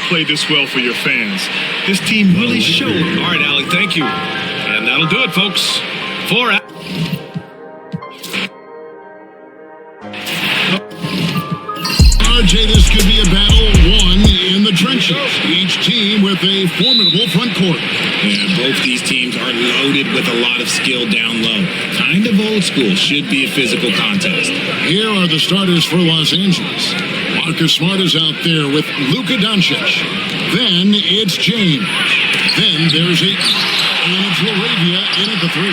play this well for your fans. This team really showed. All right, Allie, thank you. And that'll do it, folks. RJ, this could be a battle won in the trenches. Each team with a formidable front court. Yeah, both these teams are loaded with a lot of skill down low. Kind of old school. Should be a physical contest. Here are the starters for Los Angeles. Marcus Smart is out there with Luka Doncic. Then it's James. Then there's and it's Laravia in at the 3.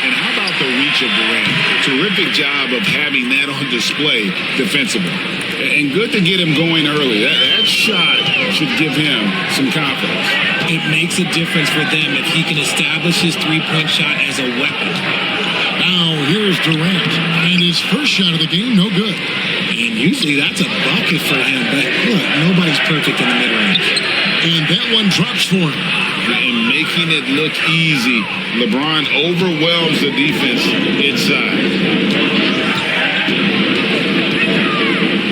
And how about the reach of Durant? Terrific job of having that on display defensively. And good to get him going early. That shot should give him some confidence. It makes a difference for them if he can establish his three-point shot as a weapon. Now here's Durant. And his first shot of the game, no good. And usually that's a bucket for him. But look, nobody's perfect in the mid-range. And that one drops for him. And making it look easy, LeBron overwhelms the defense inside.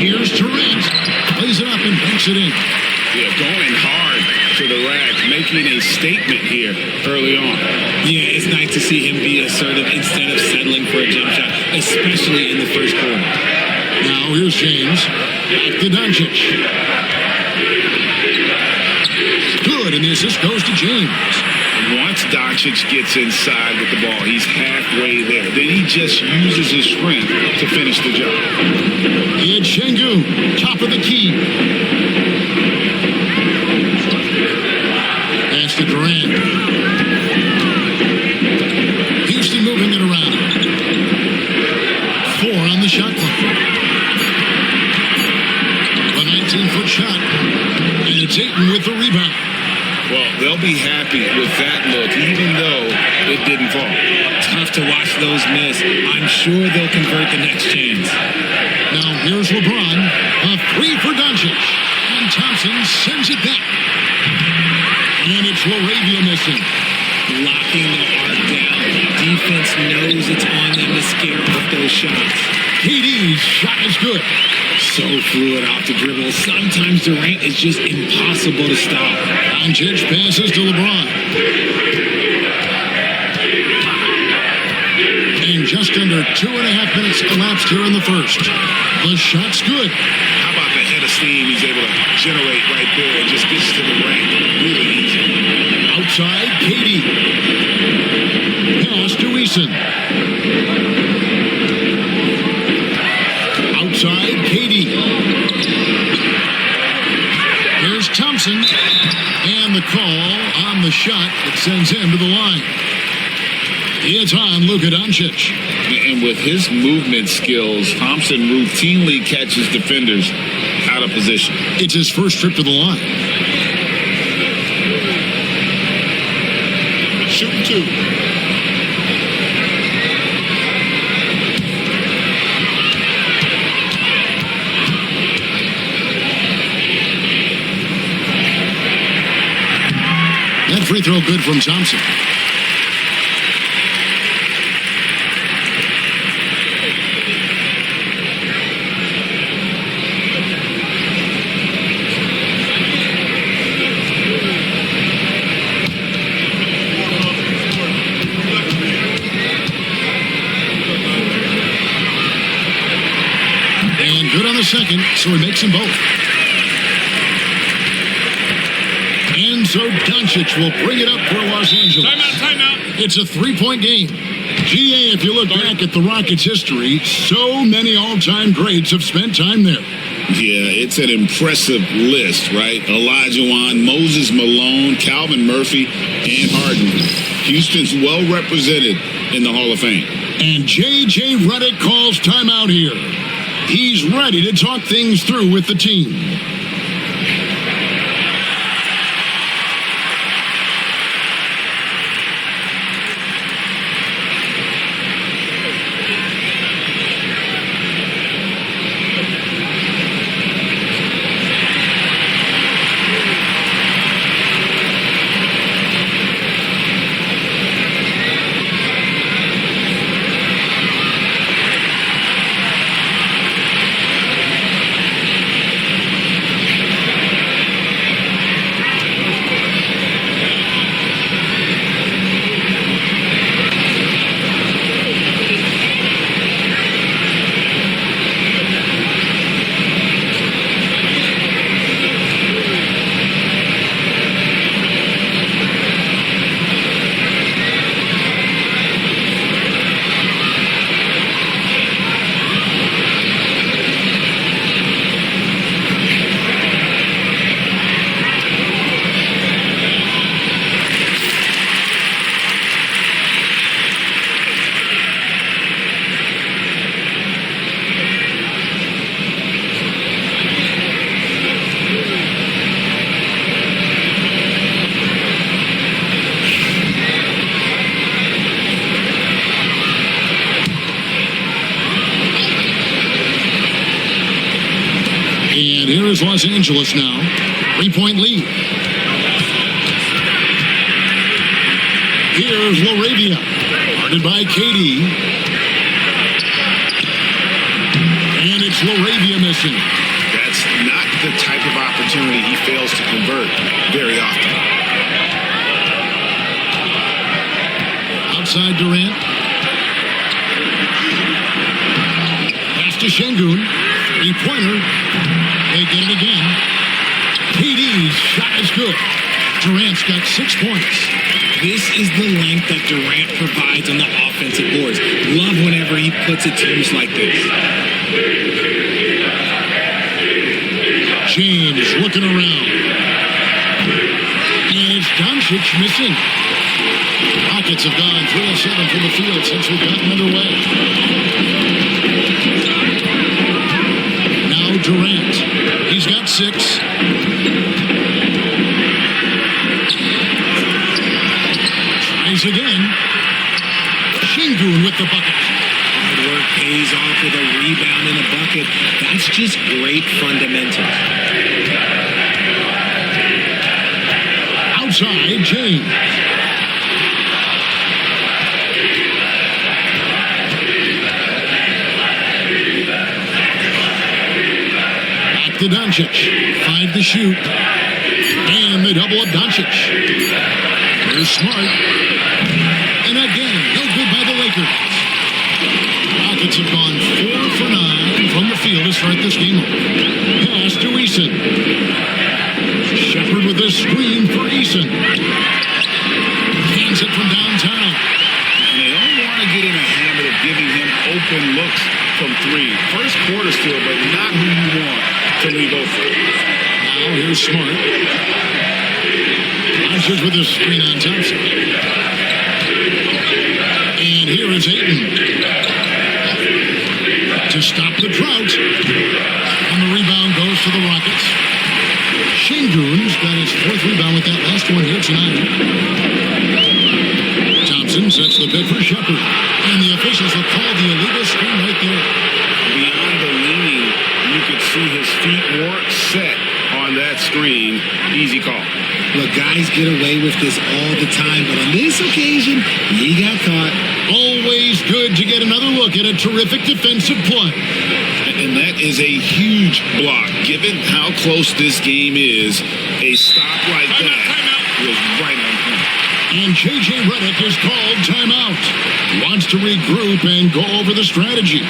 Here's Durant. Plays it up and banks it in. Yeah, going hard to the rack, making a statement here early on. Yeah, it's nice to see him be assertive instead of settling for a jump shot, especially in the first quarter. Now here's James. Back to Doncic. Good, and the assist goes to James. Once Doncic gets inside with the ball, he's halfway there. Then he just uses his strength to finish the job. It's Şengün, top of the key. Pass to Durant. Houston moving it around. 4 on the shot clock. A 19-foot shot. And it's Ayton with the rebound. Well, they'll be happy with that look, even though it didn't fall. Tough to watch those miss. I'm sure they'll convert the next chance. Now here's LeBron. A 3 for Doncic. And Thompson sends it back. And it's Laravia missing. Locking the arc down. Defense knows it's on them to scare off those shots. KD's shot is good. So fluid off the dribble. Sometimes Durant is just impossible to stop. Doncic passes to LeBron. And just under 2.5 minutes elapsed here in the first. The shot's good. How about the head of steam he's able to generate right there and just gets to the rack really easy. Outside, KD. Pass to Eason. Outside, KD. Here's Thompson. And the call on the shot that sends him to the line. It's on Luka Doncic. And with his movement skills, Thompson routinely catches defenders out of position. It's his first trip to the line. Shooting 2. That free throw good from Thompson. And good on the second, so he makes them both. And so Doncic will bring it up for Los Angeles. Timeout. It's a 3-point game. GA, if you look back at the Rockets' history, so many all-time greats have spent time there. Yeah, it's an impressive list, right? Olajuwon, Moses Malone, Calvin Murphy, and Harden. Houston's well represented in the Hall of Fame. And J.J. Redick calls timeout here. He's ready to talk things through with the team. Here's Los Angeles now. 3-point lead. Here's Laravia. Guarded by KD. And it's Laravia missing. That's not the type of opportunity he fails to convert very often. Outside Durant. Pass to Şengün. Three-pointer. They get it again. KD's shot is good. Durant's got 6 points. This is the length that Durant provides on the offensive boards. Love whenever he puts it to use like this. James looking around. And it's Doncic missing. Rockets have gone 3 of 7 from the field since we've gotten underway. Now Durant. He's got 6. Tries again. Şengün with the bucket. Hard work pays off with a rebound and a bucket. That's just great fundamentals. Outside, James. Back to Doncic. 5 to shoot. And they double up Doncic. Here's Smart. And again, no good by the Lakers. Rockets have gone 4 for 9 from the field to start this game off. Pass to Eason. Shepard with a screen for Eason. Hands it from downtown. And they don't want to get in a habit of giving him open looks from 3. First quarter still, but not who you want to leave open. Now here's Smart. Doncic with a screen on Thompson. And here is Ayton. To stop the drought. And the rebound goes to the Rockets. Şengün's got his 4th rebound with that last one here tonight. Thompson sets the pick for Shepard. And the officials have called the illegal screen right there. Beyond the leaning, you could see his feet weren't set on that screen. Easy call. Look, guys get away with this all the time, but on this occasion, he got caught. Always good to get another look at a terrific defensive play. And that is a huge block. Given how close this game is, a stop like that was right on point. And J.J. Redick is called timeout. He wants to regroup and go over the strategy.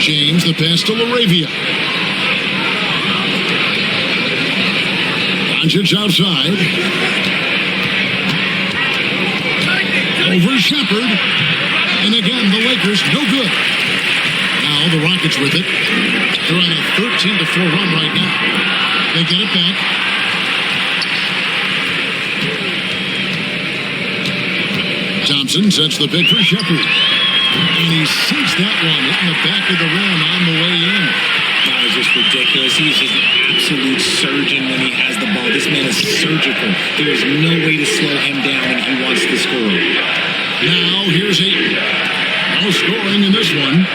James, the pass to Laravia. Doncic outside. Over Shepard. And again, the Lakers Lakers, no good. Now the Rockets with it. They're on a 13-4 run right now. They get it back. Thompson sets the pick for Shepard. And he sinks that one in the back of the rim on the way in. That was just ridiculous. He's just an absolute surgeon when he has the ball. This man is surgical. There is no way to slow him down when he wants to score. Now here's Ayton. No scoring in this one.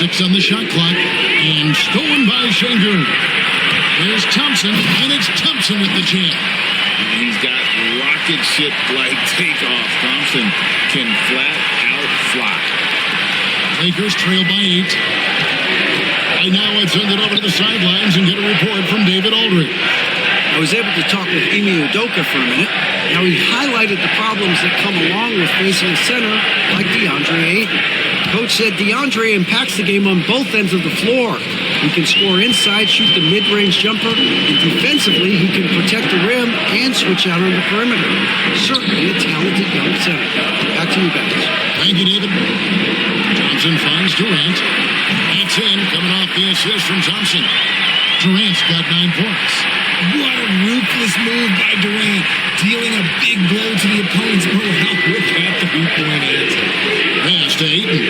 6 on the shot clock. And stolen by Şengün. There's Thompson, and it's Thompson with the jam. He's got rocket ship-like takeoff. Thompson can flat out fly. Lakers trail by 8. And now I'd send it over to the sidelines and get a report from David Aldridge. I was able to talk with Ime Udoka for a minute. Now, he highlighted the problems that come along with facing a center like DeAndre Ayton. Coach said DeAndre impacts the game on both ends of the floor. He can score inside, shoot the mid-range jumper, and defensively, he can protect the rim and switch out on the perimeter. Certainly a talented young center. Back to you guys. Thank you, David. Thompson finds Durant. It's in, coming off the assist from Thompson. Durant's got 9 points. What a ruthless move by Durant. Dealing a big blow to the opponent's morale with that 3-point answer. Pass to Ayton.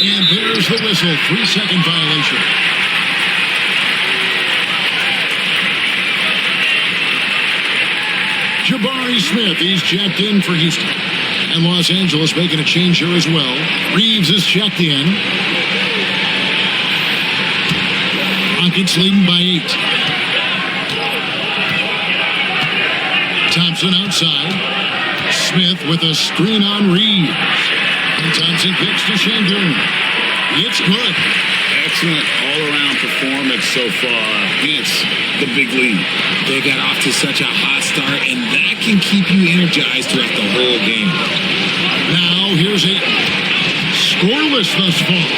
And there's the whistle. 3-second violation. Jabari Smith, he's checked in for Houston. And Los Angeles making a change here as well. Reeves is checked in. Rockets leading by 8. Thompson outside. Smith with a screen on Reeves. And Thompson kicks to Şengün. It's good. Excellent all-around performance so far against the big lead. They got off to such a hot start, and that can keep you energized throughout the whole game. Now here's Ayton. Scoreless thus far.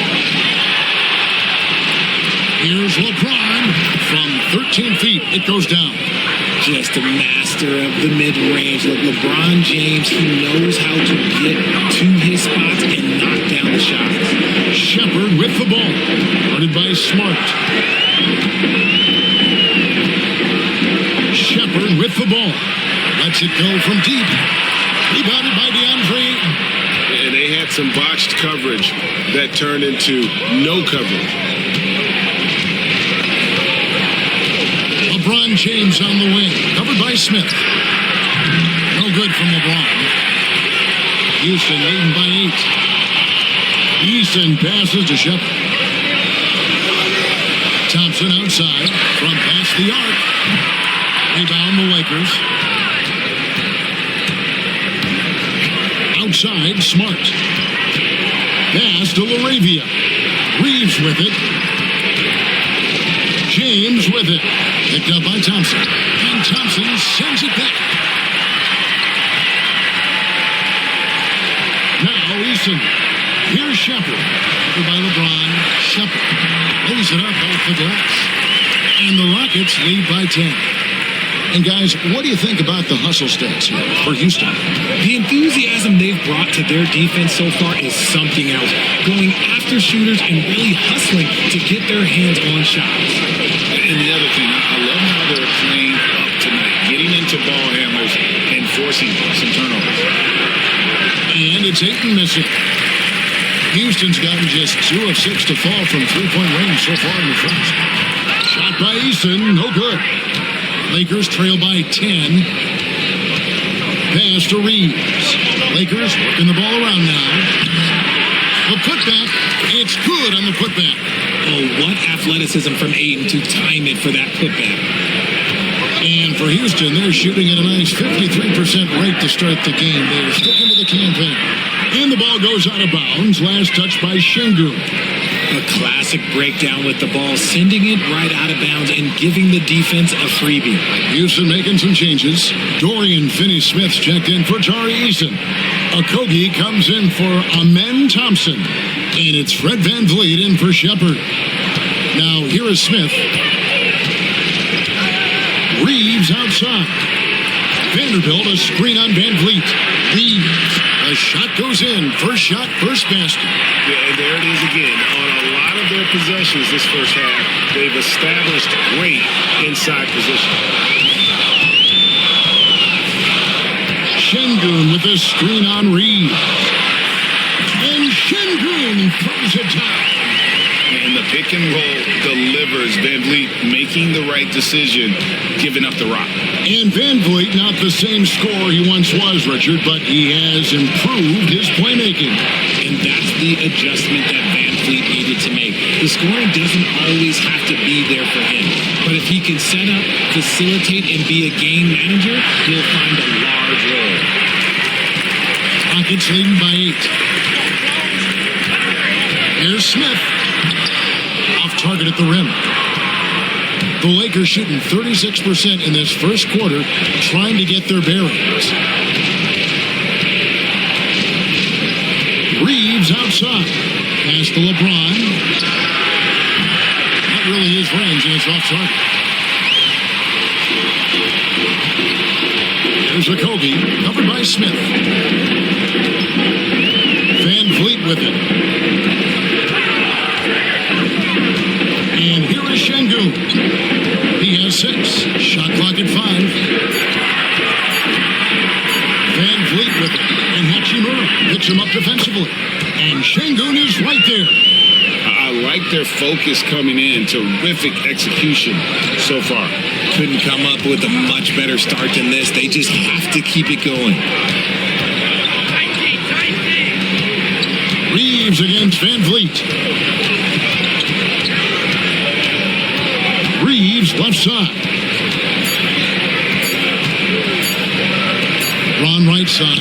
Here's LeBron from 13 feet. It goes down. Just a master of the mid-range. Look, LeBron James, he knows how to get to his spots and knock down the shots. Shepard with the ball. Guarded by Smart. Shepard with the ball. Lets it go from deep. Rebounded by DeAndre Ayton. And they had some botched coverage that turned into no coverage. LeBron James on the wing. Covered by Smith. No good from LeBron. Houston leading by 8. Easton passes to Shepard. Thompson outside from past the arc. Rebound the Lakers. Outside, Smart. Pass to LaRavia. Reeves with it. James with it. Picked up by Thompson. And Thompson sends it back. Now Easton. Here's Shepard. Covered by LeBron. Shepard lays it up off the glass. And the Rockets lead by 10. And guys, what do you think about the hustle stats here for Houston? The enthusiasm they've brought to their defense so far is something else. Going after shooters and really hustling to get their hands on shots. And the other thing, I love how they're playing up tonight, getting into ball handlers and forcing some turnovers. And it's Ayton missing. Houston's gotten just 2 of 6 to fall from 3-point range so far in the first. Shot by Easton, no good. Lakers trail by 10. Pass to Reeves. Lakers working the ball around now. The putback, it's good on the putback. Oh, what athleticism from Ayton to time it for that putback. And for Houston, they're shooting at a nice 53% rate to start the game. They're sticking to the campaign. And the ball goes out of bounds. Last touch by Şengün. A classic breakdown with the ball, sending it right out of bounds and giving the defense a freebie. Houston making some changes. Dorian Finney-Smith's checked in for Tari Eason. Okogie comes in for Amen Thompson. And it's Fred VanVleet in for Shepard. Now, here is Smith. Reeves outside. Vanderbilt, a screen on Van Vliet. Reeves. A shot goes in. First shot, first basket. Yeah, and there it is again. On a lot of their possessions this first half, they've established great inside position. Şengün with a screen on Reeves. And Şengün throws it down. And the pick and roll delivers. Van Vliet making the right decision, giving up the rock. And Van Vliet, not the same scorer he once was, Richard, but he has improved his playmaking. And that's the adjustment that Van Vliet needed to make. The scoring doesn't always have to be there for him. But if he can set up, facilitate, and be a game manager, he'll find a large role. Rockets leading by 8. Here's Smith. Off target at the rim. The Lakers shooting 36% in this first quarter, trying to get their bearings. Reeves outside. Pass to LeBron. Not really his range, and it's off target. There's Okogie, covered by Smith. Van Vliet with it. And here is Şengün. He has 6. Shot clock at 5. Van Vliet with it. And Hachimura picks him up defensively. And Şengün is right there. I like their focus coming in. Terrific execution so far. Couldn't come up with a much better start than this. They just have to keep it going. Reeves against Van Vliet. Reeves left side. Ron right side.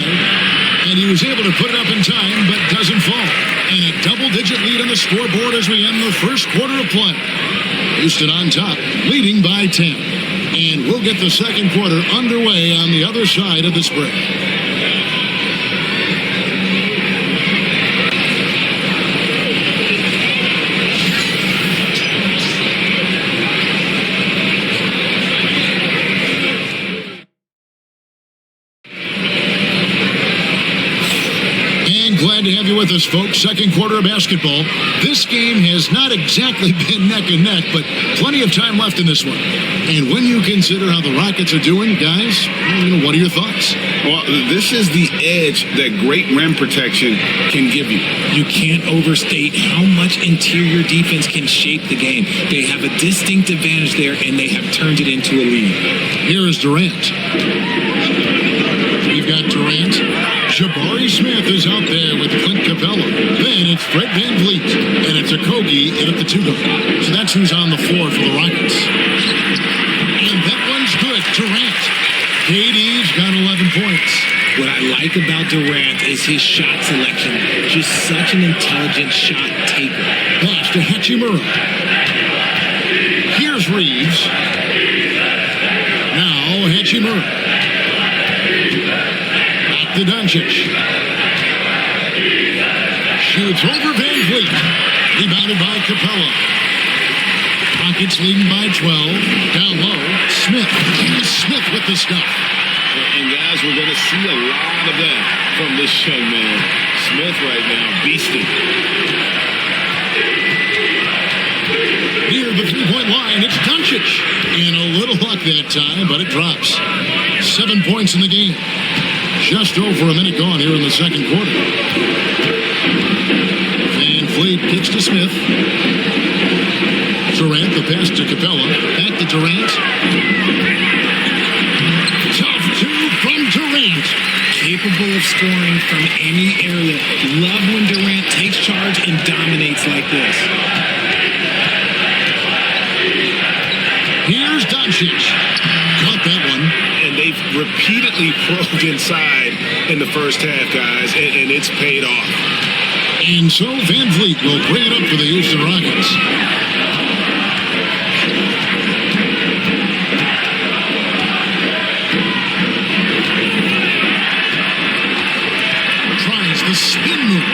And he was able to put it up in time, but doesn't fall. And a double-digit lead on the scoreboard as we end the first quarter of play. Houston on top, leading by 10. And we'll get the second quarter underway on the other side of this break. Glad to have you with us, folks. Second quarter of basketball. This game has not exactly been neck and neck, but plenty of time left in this one. And when you consider how the Rockets are doing, guys, what are your thoughts? Well, this is the edge that great rim protection can give you. You can't overstate how much interior defense can shape the game. They have a distinct advantage there, and they have turned it into a lead. Here is Durant. We've got Durant. Jabari Smith is out there with Clint Capella. Then it's Fred Van Vliet. And it's Okogie in at the 2 guard. So that's who's on the floor for the Rockets. And that one's good. Durant. KD's got 11 points. What I like about Durant is his shot selection. Just such an intelligent shot taker. Pass to Hachimura. Here's Reeves. Now Hachimura. To Doncic. Shoots over Van Vliet. Rebounded by Capella. Rockets leading by 12. Down low, Smith. Smith with the stop. And guys, we're going to see a lot of that from this young man. Smith right now, beasting. Near the three-point line, it's Doncic. And a little luck that time, but it drops. 7 points in the game. Just over a minute gone here in the second quarter. Van Vliet kicks to Smith. Durant, the pass to Capella. Back to Durant. Tough 2 from Durant. Capable of scoring from any area. Love when Durant takes charge and dominates like this. Here's Doncic. Caught that one. And they've repeatedly probed inside in the first half, guys, and it's paid off. And so Van Vliet will bring it up for the Houston Rockets. Tries the spin move.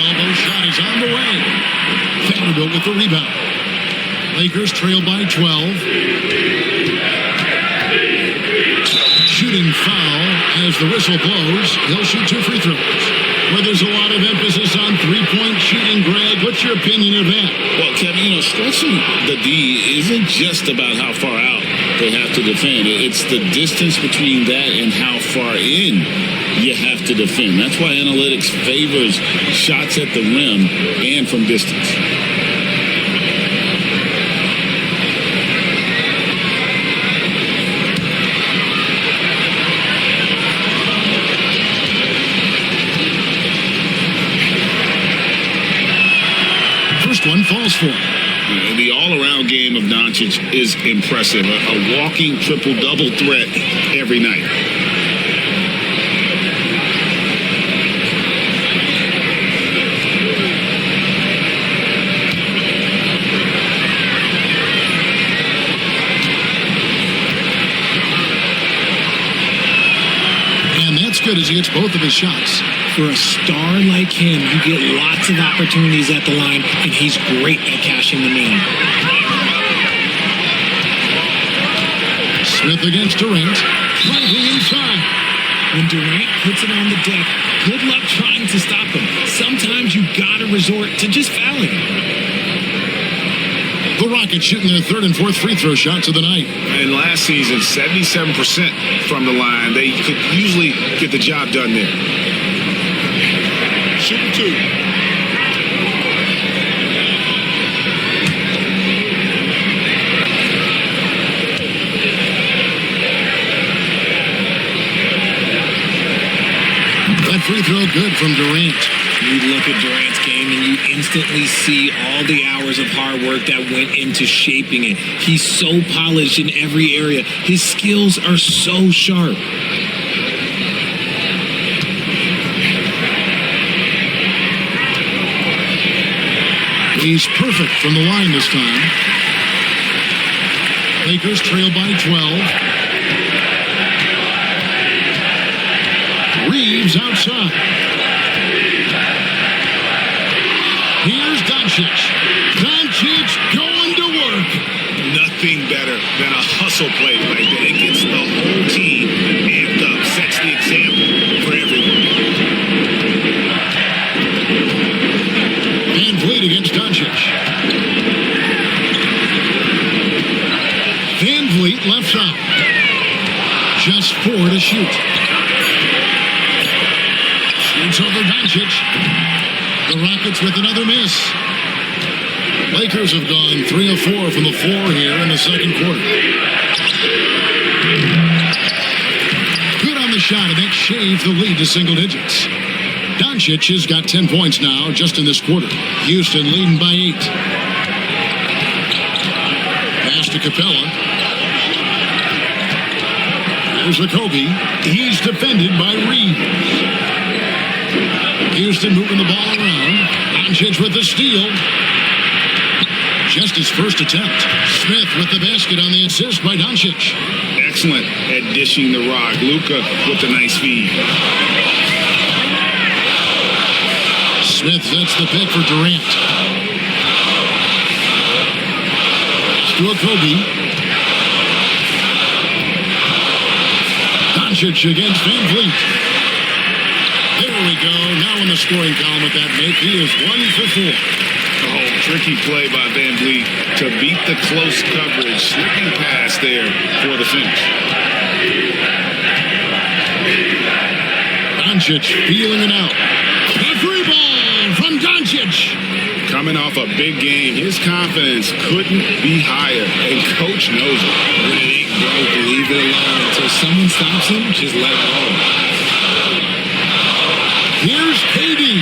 Elbow shot is on the way. Vanderbilt with the rebound. Lakers trail by 12. Shooting foul as the whistle blows. He'll shoot 2 free throws. Where there's a lot of emphasis on three-point shooting, Greg. What's your opinion of that? Well, Kevin, stretching the D isn't just about how far out they have to defend. It's the distance between that and how far in you have to defend. That's why analytics favors shots at the rim and from distance. One falls for. The all-around game of Doncic is impressive. A walking triple-double threat every night. And that's good as he hits both of his shots. For a star like him, you get lots of opportunities at the line, and he's great at cashing them in. Smith against Durant. Driving inside. When Durant puts it on the deck, good luck trying to stop him. Sometimes you gotta resort to just fouling him. The Rockets shooting their third and fourth free throw shots of the night. And last season, 77% from the line. They could usually get the job done there. Shooting 2. That free throw good from Durant. You look at Durant's game and you instantly see all the hours of hard work that went into shaping it. He's so polished in every area. His skills are so sharp. He's perfect from the line this time. Lakers trail by 12. Reeves outside. Here's Doncic. Doncic going to work. Nothing better than a hustle play like that. It gets the whole team amped up, sets the example for everyone. Van Vliet against Doncic. Van Vliet left side. Just 4 to shoot. Shoots over Doncic. The Rockets with another miss. Lakers have gone 3 of 4 from the floor here in the second quarter. Good on the shot, and that shaves the lead to single digits. Doncic has got 10 points now just in this quarter. Houston leading by 8. Pass to Capella. There's Kobe. He's defended by Reeves. Houston moving the ball around. Doncic with the steal. Just his first attempt. Smith with the basket on the assist by Doncic. Excellent at dishing the rock. Luka with a nice feed. Smith sets the pick for Durant. Stuart Kobe. Doncic against Van Vliet. There we go. Now in the scoring column with that make. He is 1 for 4. Oh, tricky play by Van Vliet to beat the close coverage. Slipping pass there for the finish. Doncic feeling it out. A free ball from Doncic. Coming off a big game, his confidence couldn't be higher, and coach knows it. When it ain't broke, leave it alone. Until someone stops him, just let it go. Here's KD.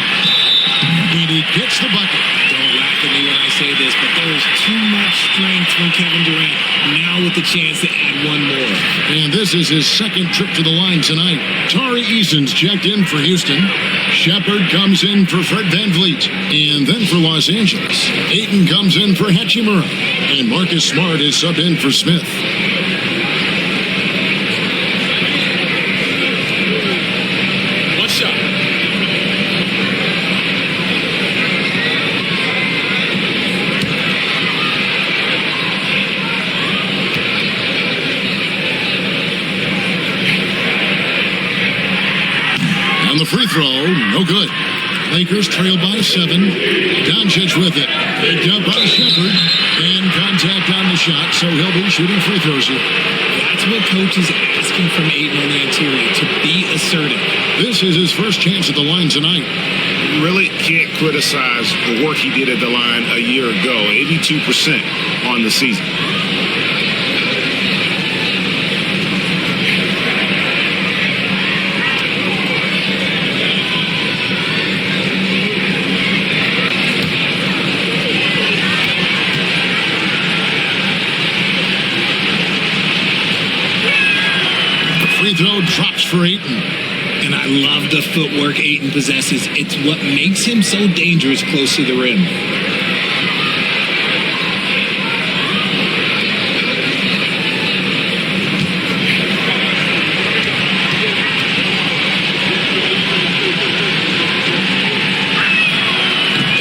And he gets the bucket. Don't laugh at me when I say this, but there is too much strength from Kevin Durant. Now with the chance to add one more. And this is his second trip to the line tonight. Tari Eason's checked in for Houston. Shepard comes in for Fred Van Vliet. And then for Los Angeles, Ayton comes in for Hachimura. And Marcus Smart is subbed in for Smith. One shot. shooting. No good. Lakers trail by 7. Doncic with it. Picked up by Shepard. And contact on the shot, so he'll be shooting free throws here. That's what coach is asking from Ayton on the interior, to be assertive. This is his first chance at the line tonight. Really can't criticize the work he did at the line a year ago. 82% on the season. Free throw drops for Ayton. And I love the footwork Ayton possesses. It's what makes him so dangerous close to the rim.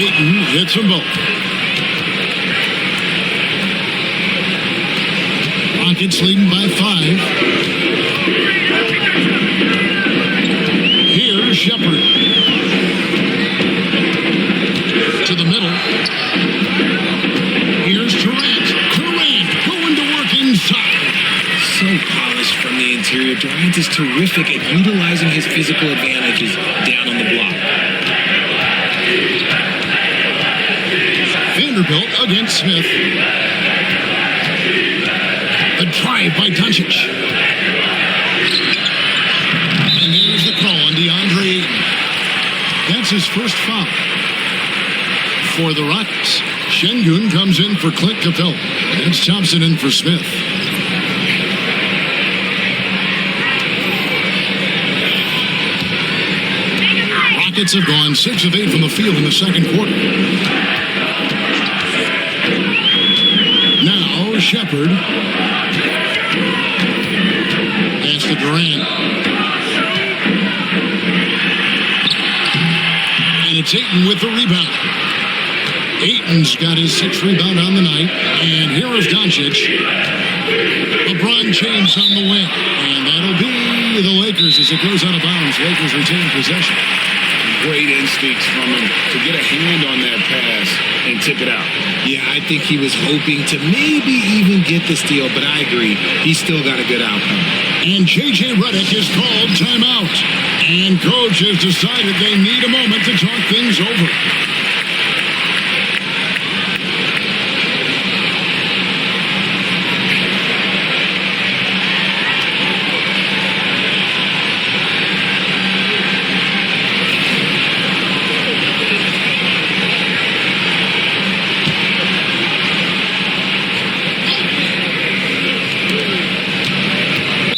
Ayton hits them both. Rockets leading by 5. Here's Shepard. To the middle. Here's Durant. Durant going to work inside. So polished from the interior. Durant is terrific at utilizing his physical advantages down on the block. Vanderbilt against Smith. A drive by Doncic. And there's the call on DeAndre Ayton. That's his first foul for the Rockets. Şengün comes in for Clint Capella. It's Thompson in for Smith. Rockets have gone 6 of 8 from the field in the second quarter. Now Shepard. That's to Durant. And it's Ayton with the rebound. Ayton's got his 6th rebound on the night. And here is Doncic. LeBron James on the wing. And that'll be the Lakers as it goes out of bounds. Lakers retain possession. Great instincts from him to get a hand on that pass and tip it out. Yeah, I think he was hoping to maybe even get the steal, but I agree. He still got a good outcome. And J.J. Redick is called timeout. And coach has decided they need a moment to talk things over.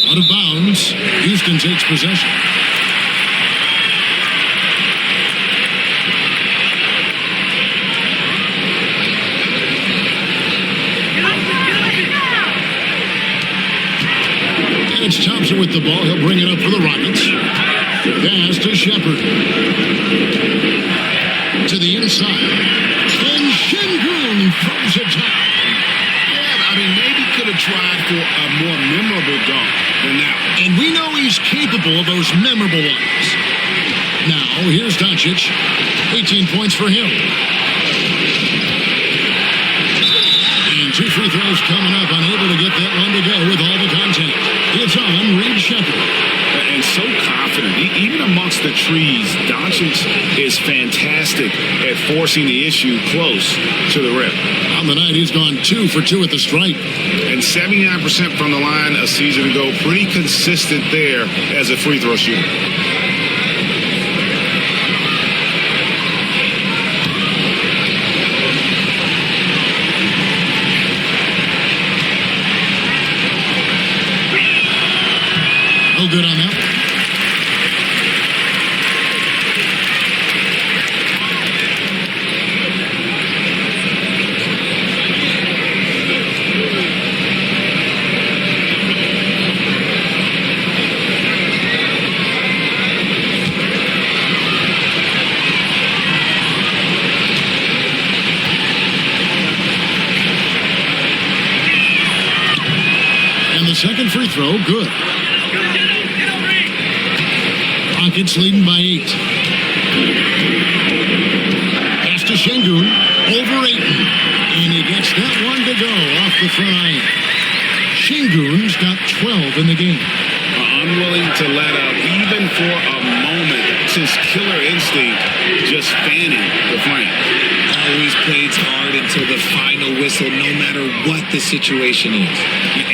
Out of bounds, Houston takes possession. And it's Thompson with the ball. He'll bring it up for the Rockets. Pass to Shepard. To the inside. And Şengün throws it down. Yeah, I mean, maybe could have tried for a more memorable dunk than that one. And we know he's capable of those memorable ones. Now, here's Doncic. 18 points for him. And 2 free throws coming up. Unable to get that one to go with all the contact. It's on Reed Shepard. And so confident. Even amongst the trees, Doncic is fantastic at forcing the issue close to the rim. On the night, he's gone 2 for 2 at the stripe. And 79% from the line a season ago. Pretty consistent there as a free throw shooter. No good on that one. And the second free throw, good. Rockets leading by 8. Pass to Şengün. Over Ayton. And he gets that one to go off the front iron. Şengün's got 12 in the game. Unwilling to let up, even for a moment. It's his killer instinct just fanning the flame. Always plays hard until the final whistle, no matter what the situation is.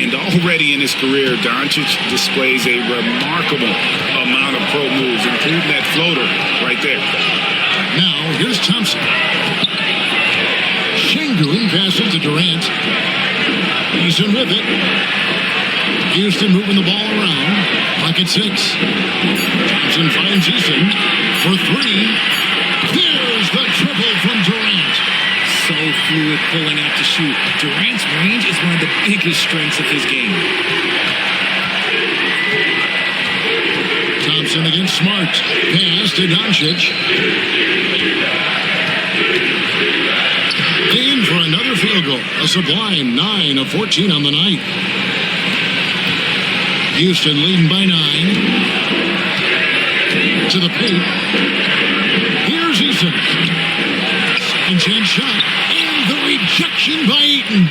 And already in his career, Doncic displays a remarkable amount of pro moves, including that floater right there. Now, here's Thompson. Şengün passes to Durant. He's in with it. Houston moving the ball around. Clock at 6. Thompson finds Eason for 3. There's the triple from Durant. So fluid pulling out to shoot. Durant's range is one of the biggest strengths of his game. Thompson against Smart. Pass to Doncic. In for another field goal. A sublime 9 of 14 on the night. Houston leading by 9. To the paint. Here's Eason. Second chance shot. And the rejection by Ayton.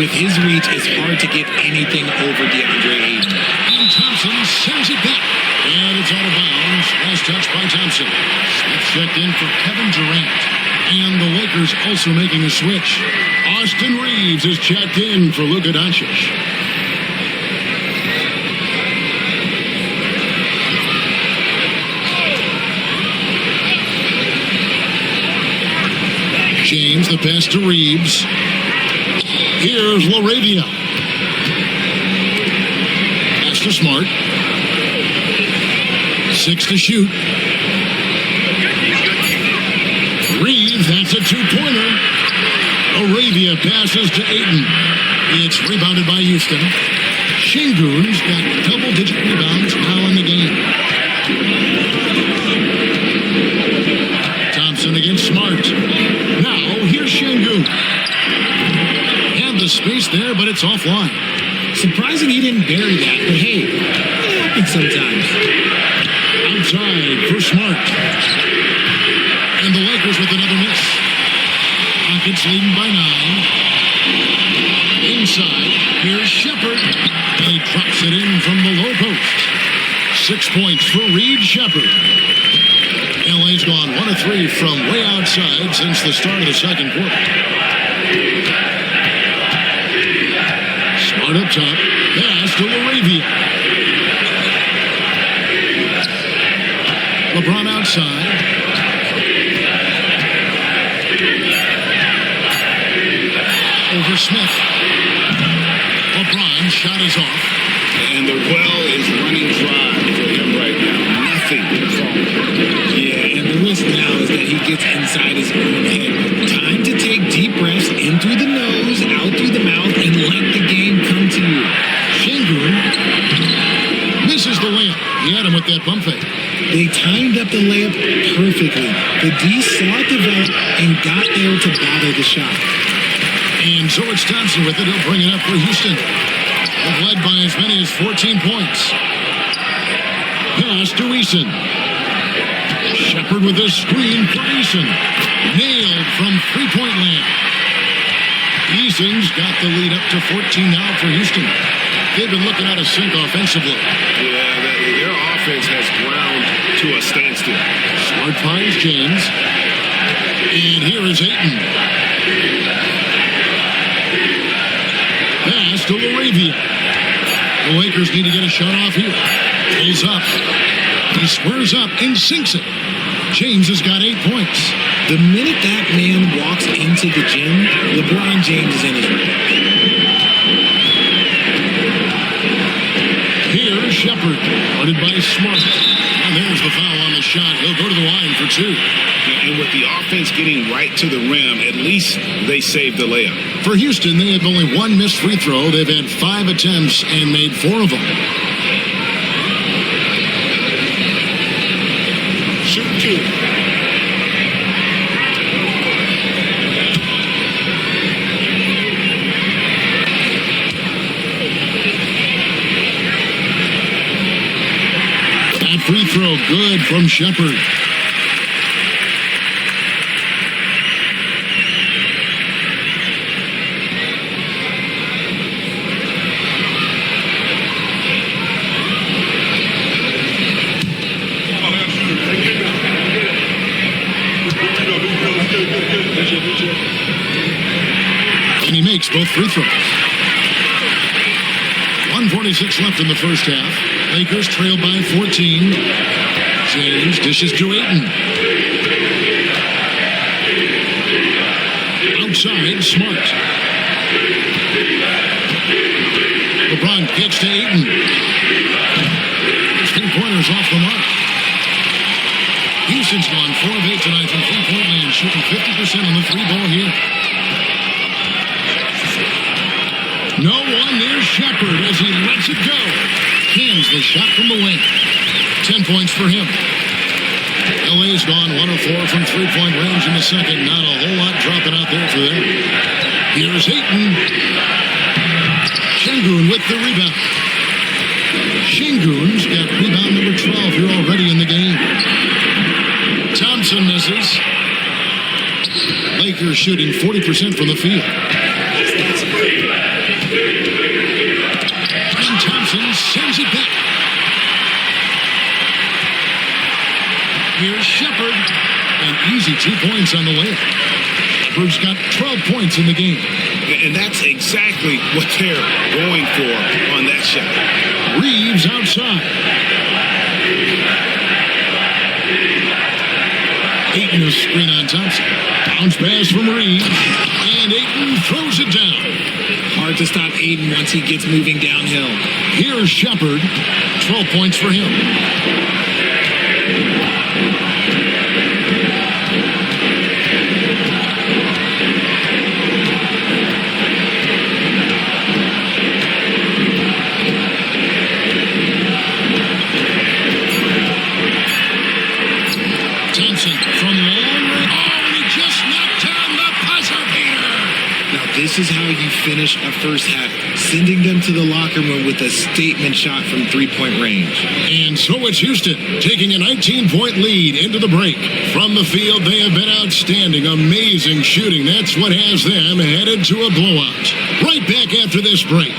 With his reach, it's hard to get anything over DeAndre Ayton. And Thompson sends it back. And it's out of bounds. Last touch by Thompson. Smith checked in for Kevin Durant. And the Lakers also making a switch. Austin Reeves is checked in for Luka Doncic. James, the pass to Reeves. Here's LaRavia. Pass to Smart. 6 to shoot. Reeves, that's a two-pointer. LaRavia passes to Ayton. It's rebounded by Houston. Şengün's got double-digit rebounds now in the game. Thompson against Smart. Now, here's Şengün. Had the space there, but it's offline. Surprising he didn't bury that, but hey, it happens sometimes. Outside for Smart. And the Lakers with another miss. Rockets leading by 9. Inside, here's Shepherd. And he drops it in from the low post. 6 points for Reed Shepherd. LA's gone 1 of 3 from way outside since the start of the second quarter. Smart up top. Pass to LaRavia. LeBron outside. Over Smith. LeBron's shot is off. And the well is running dry for him right now. Nothing falling. Yeah, and the risk now is that he gets inside his own head. Time to take deep breaths in through the nose, out through the mouth, and let the game come to you. Şengün misses the layup. He had him with that pump fake. They timed up the layup perfectly. The D saw it develop and got there to bother the shot. And so it's Thompson with it. He'll bring it up for Houston. They've led by as many as 14 points. Pass to Eason. Shepherd with a screen for Eason. Nailed from three-point land. Eason's got the lead up to 14 now for Houston. They've been looking out of sync offensively. Yeah, their offense has ground to a standstill. Smart finds James. And here is Ayton. Pass to LaRavia. The Lakers need to get a shot off here. Pulls up. He squares up and sinks it. James has got 8 points. The minute that man walks into the gym, LeBron James is in his room. Here's Shepherd, guarded by Smart. And there's the foul on the shot. He'll go to the line for 2. And with the offense getting right to the rim, at least they saved the layup. For Houston, they have only 1 missed free throw. They've had 5 attempts and made 4 of them. Shoot 2. That free throw good from Shepherd. free throws. 1:46 left in the first half. Lakers trail by 14. James dishes to Ayton. Outside, Smart. LeBron gets to Ayton. 3-pointers off the mark. Houston's gone 4 of 8 tonight from three-point land, shooting 50% on the three ball here. No one near Shepard as he lets it go. Cans the shot from the wing. 10 points for him. LA's gone 1 of 4 from three-point range in the second. Not a whole lot dropping out there for them. Here's Ayton. Şengün with the rebound. Şengün's got rebound number 12 here already in the game. Thompson misses. Lakers shooting 40% from the field. And Thompson sends it back. Here's Shepard. An easy 2 points on the layup. Shepard's got 12 points in the game. And that's exactly what they're going for on that shot. Reeves outside. Ayton is screen on Thompson. Bounce pass from Reeves. And Ayton throws it down. Hard to stop Ayton once he gets moving downhill. Here's Shepard. 12 points for him. This is how you finish a first half, sending them to the locker room with a statement shot from three-point range. And so it's Houston taking a 19-point lead into the break. From the field, they have been outstanding, amazing shooting. That's what has them headed to a blowout. Right back after this break.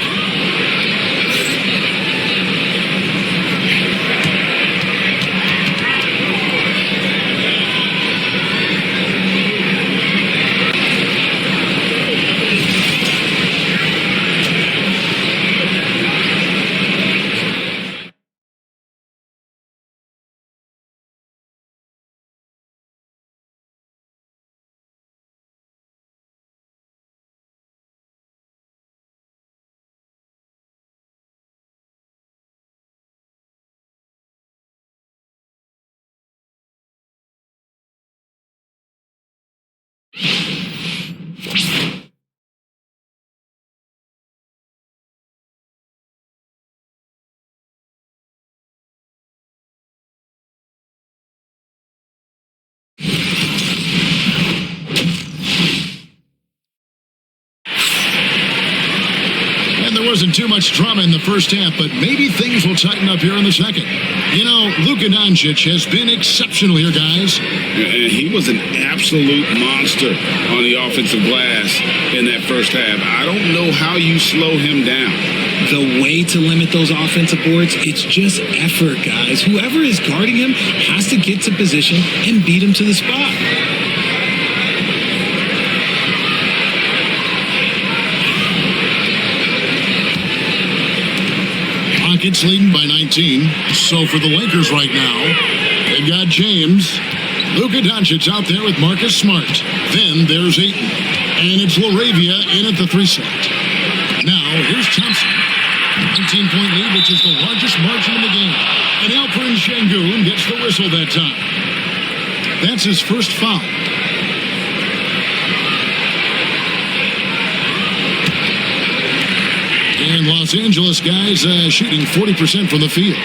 Wasn't too much drama in the first half, but maybe things will tighten up here in the second. You know, Luka Doncic has been exceptional here, guys. And he was an absolute monster on the offensive glass in that first half. I don't know how you slow him down. The way to limit those offensive boards, it's just effort, guys. Whoever is guarding him has to get to position and beat him to the spot. Rockets leading by 19. So for the Lakers right now, they've got James. Luka Doncic out there with Marcus Smart. Then there's Ayton. And it's Laravia in at the 3 slot. Now here's Thompson. 19-point lead, which is the largest margin in the game. And Alperen Şengün gets the whistle that time. That's his first foul. And Los Angeles guys shooting 40% from the field.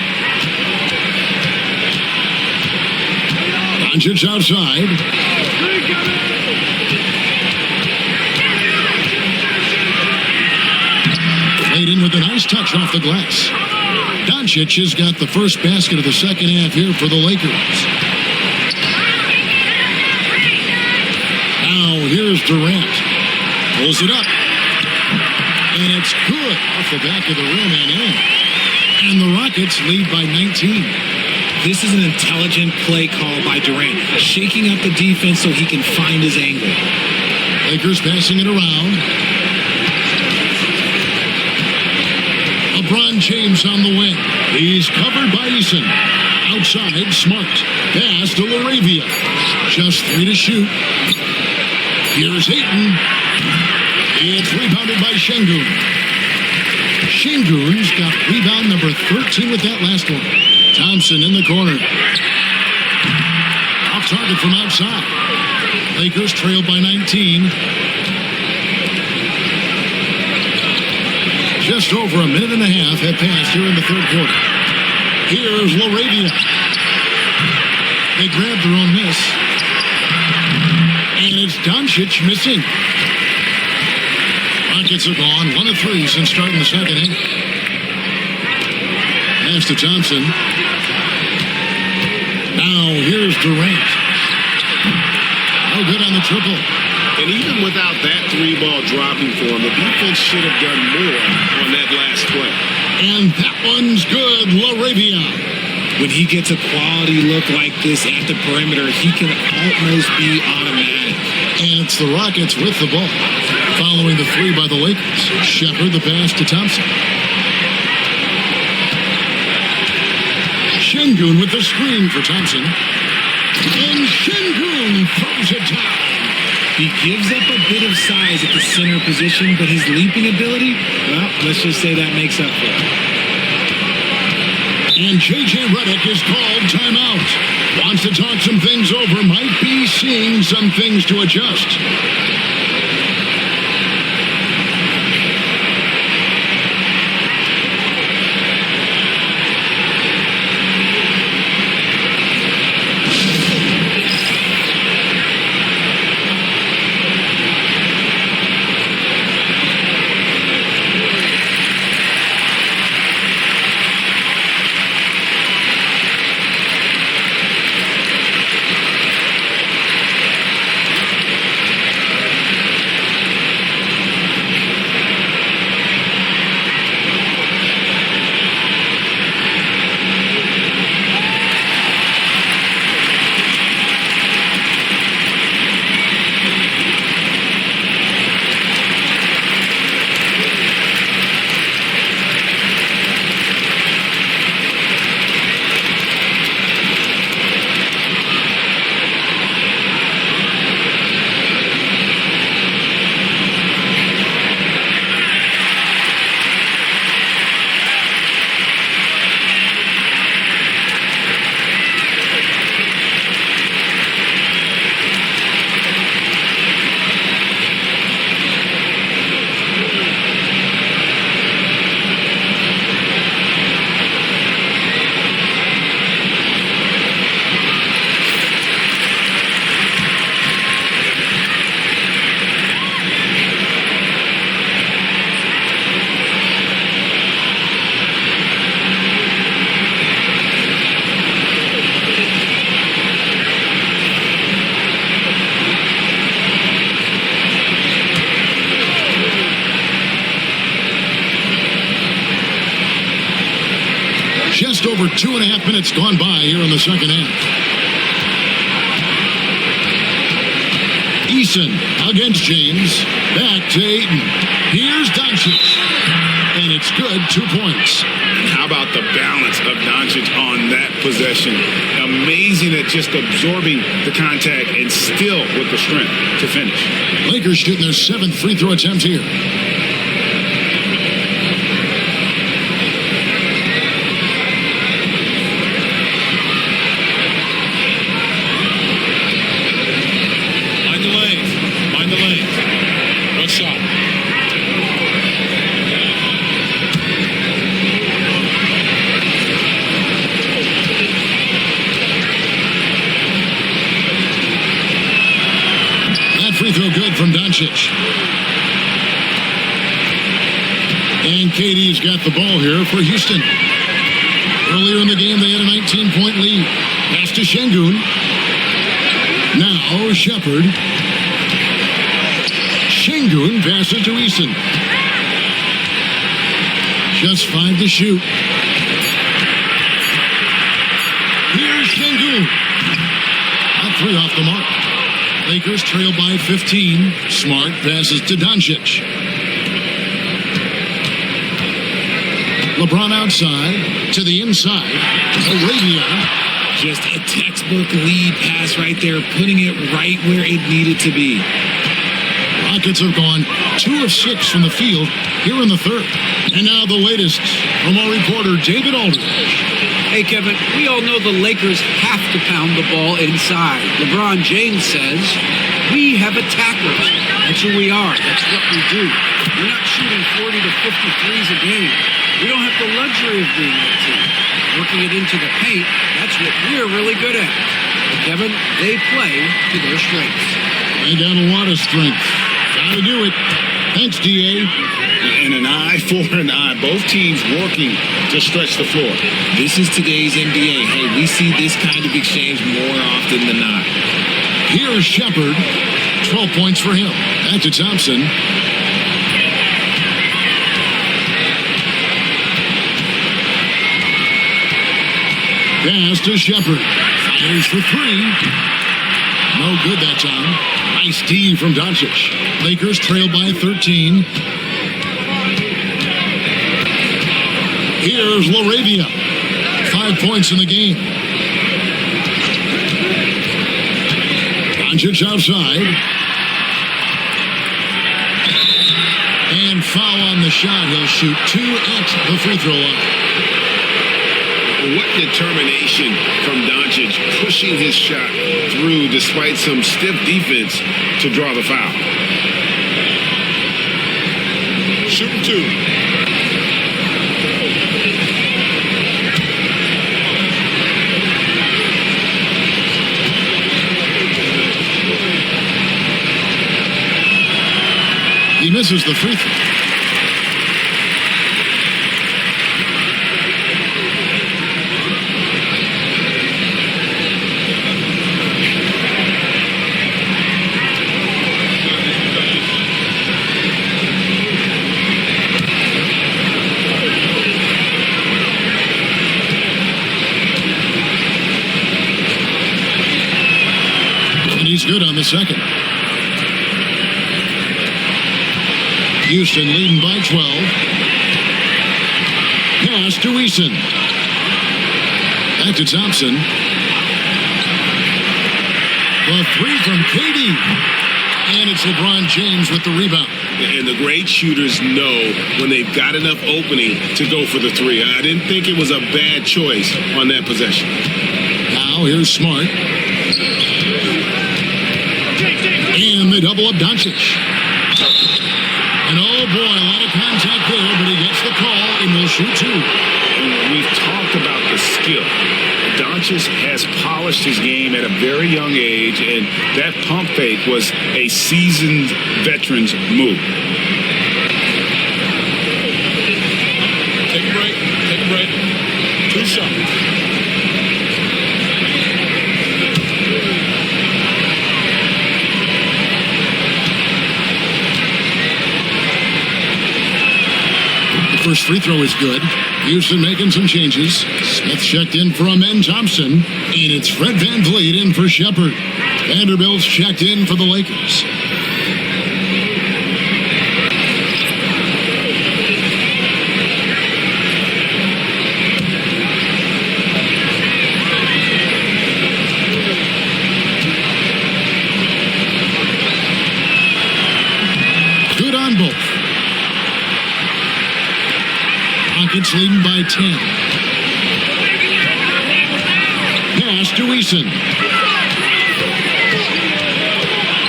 Doncic outside. Played in with a nice touch off the glass. Doncic has got the first basket of the second half here for the Lakers. Now here's Durant. Pulls it up. And it's good off the back of the rim and in. And the Rockets lead by 19. This is an intelligent play call by Durant, shaking up the defense so he can find his angle. Lakers passing it around. LeBron James on the wing. He's covered by Eason. Outside, Smart. Pass to Laravia. Just 3 to shoot. Here's Ayton. It's rebounded by Şengün. Şengün's got rebound number 13 with that last one. Thompson in the corner. Off target from outside. Lakers trailed by 19. Just over a minute and a half had passed here in the third quarter. Here's Laravia. They grabbed their own miss. And it's Doncic missing. Rockets are gone 1 of 3 since starting the second inning. Pass to Thompson. Now here's Durant. No good on the triple. And even without that 3-ball dropping for him, the defense should have done more on that last play. And that one's good. Laravia. When he gets a quality look like this at the perimeter, he can almost be automatic. And it's the Rockets with the ball. Following the 3 by the Lakers. Shepard the pass to Thompson. Şengün with the screen for Thompson. And Şengün throws it down. He gives up a bit of size at the center position, but his leaping ability, well, let's just say that makes up for it. And J.J. Redick is called timeout. Wants to talk some things over. Might be seeing some things to adjust. Just over 2.5 minutes gone by here in the second half. Eason against James. Back to Ayton. Here's Doncic. And it's good, 2 points. How about the balance of Doncic on that possession? Amazing at just absorbing the contact and still with the strength to finish. Lakers shooting their 7th free throw attempt here. Free throw good from Doncic. And KD's got the ball here for Houston. Earlier in the game, they had a 19-point lead. Pass to Şengün. Now Shepard. Şengün passes to Eason. Just 5 to shoot. Here's Şengün. Not 3 off the mark. Lakers trail by 15. Smart passes to Doncic. LeBron outside to the inside. Arabia. Just a textbook lead pass right there, putting it right where it needed to be. Rockets have gone 2 of 6 from the field here in the third. And now the latest from our reporter, David Aldridge. Hey, Kevin, we all know the Lakers have to pound the ball inside. LeBron James says, we have attackers. That's who we are. That's what we do. We're not shooting 40 to 50 threes a game. We don't have the luxury of being that team. Working it into the paint, that's what we're really good at. But, Kevin, they play to their strengths. They got a lot of strength. Gotta do it. Thanks, D.A. And an eye for an eye. Both teams working to stretch the floor. This is today's NBA. Hey, we see this kind of exchange more often than not. Here's Shepard. 12 points for him. Back to Thompson. Pass to Shepard. Fires for 3. No good that time. Nice D from Doncic. Lakers trail by 13. Here's LaRavia. 5 points in the game. Doncic outside. And foul on the shot. He'll shoot 2 at the free throw line. What determination from Doncic, pushing his shot through despite some stiff defense to draw the foul. Shooting 2. He misses the free throw. And he's good on the second. Houston leading by 12. Pass to Eason. Back to Thompson. The 3 from KD. And it's LeBron James with the rebound. And the great shooters know when they've got enough opening to go for the 3. I didn't think it was a bad choice on that possession. Now here's Smart. And they double up Doncic. And oh boy, a lot of contact there, but he gets the call and will shoot 2. We've talked about the skill. Doncic has polished his game at a very young age, and that pump fake was a seasoned veteran's move. Take a break. Take a break. 2 shots. First free throw is good. Houston making some changes. Smith checked in for Amen Thompson. And it's Fred VanVleet in for Shepard. Vanderbilt's checked in for the Lakers. Good on both. Rockets leading by 10. Pass to Eason.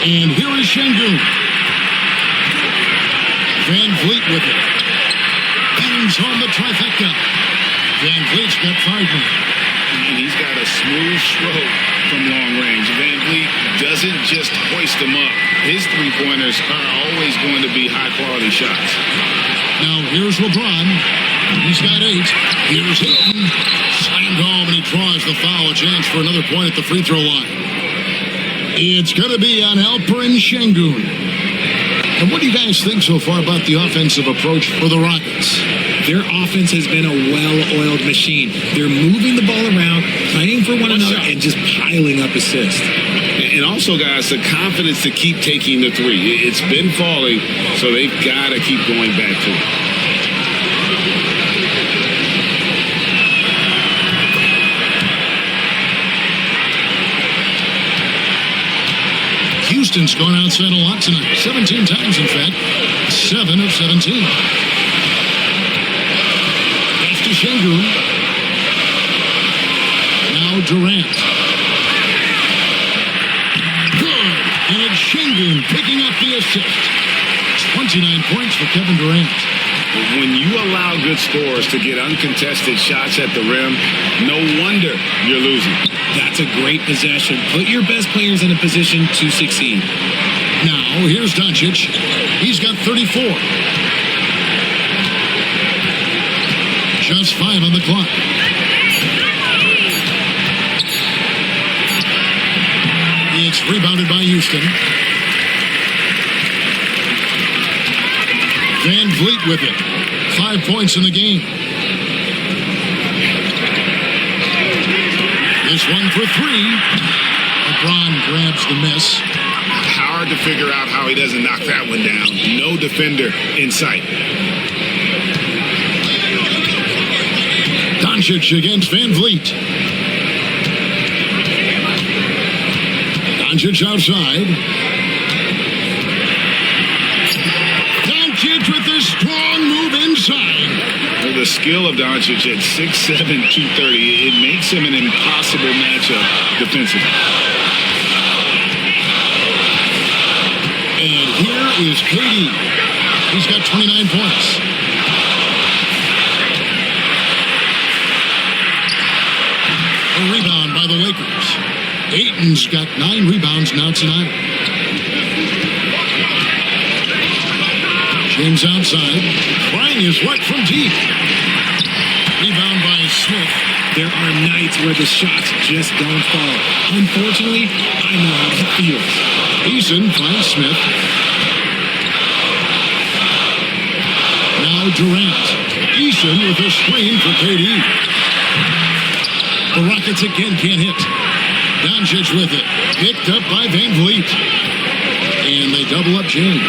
And here is Şengün. VanVleet with it. Bangs home the trifecta. VanVleet's got 5 men. And he's got a smooth stroke from long range. VanVleet doesn't just hoist them up. His three-pointers are always going to be high-quality shots. Now here's LeBron. He's got 8. Here's Hilton. Slammed home, and he draws the foul. A chance for another point at the free throw line. It's going to be on Alperen Şengün. And what do you guys think so far about the offensive approach for the Rockets? Their offense has been a well-oiled machine. They're moving the ball around, playing for one another, and just piling up assists. And also, guys, the confidence to keep taking the 3. It's been falling, so they've got to keep going back to it. Houston's gone outside a lot tonight. 17 times, in fact. 7 of 17. That's to Şengün. Now Durant. Good. And it's Şengün picking up the assist. 29 points for Kevin Durant. When you allow good scorers to get uncontested shots at the rim, no wonder you're losing. That's a great possession. Put your best players in a position to succeed. Now, here's Doncic. He's got 34. Just 5 on the clock. It's rebounded by Houston. Van Vliet with it. 5 points in the game. This one for 3. LeBron grabs the miss. Hard to figure out how he doesn't knock that one down. No defender in sight. Doncic against Van Vliet. Doncic outside. Doncic with a strong move inside. Well, the skill of Doncic at 6'7", 230, it makes him an impossible matchup defensively. And here is KD. He's got 29 points. A rebound by the Lakers. Ayton's got 9 rebounds now tonight. James outside. Trying his luck from deep. Rebound by Smith. There are nights where the shots just don't fall. Unfortunately, I know how that feels. Eason finds Smith. Now Durant. Eason with a screen for KD. The Rockets again can't hit. Doncic with it. Picked up by Van Vliet. And they double up James.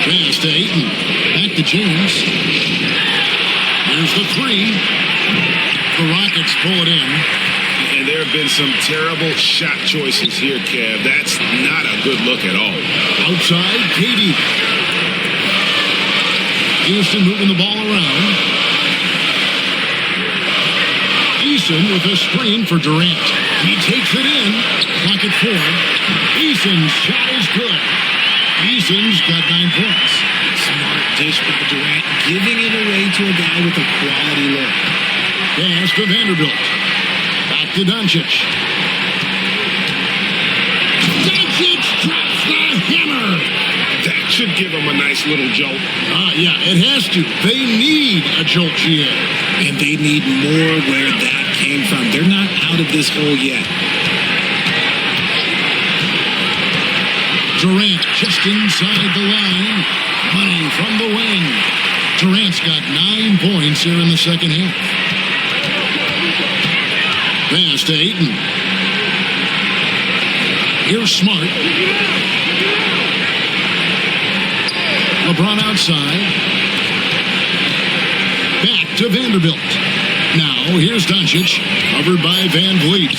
Pass to Ayton. Back to James. There's the 3. The Rockets pull it in. And there have been some terrible shot choices here, Kev. That's not a good look at all. Outside, KD. Houston moving the ball around. Eason with a screen for Durant. He takes it in. Clock at 4. Eason's shot is good. Eason's got 9 points. Smart dish by Durant, giving it away to a guy with a quality look. Pass to Vanderbilt. Back to Doncic. Doncic drops the hammer. That should give him a nice little jolt. Yeah, it has to. They need a jolt here. And they need more where that came from. They're not out of this hole yet. Durant just inside the line. Money from the wing. Durant's got 9 points here in the second half. Pass to Ayton. Here's Smart. LeBron outside. Back to Vanderbilt. Now, here's Doncic, covered by Van Vliet.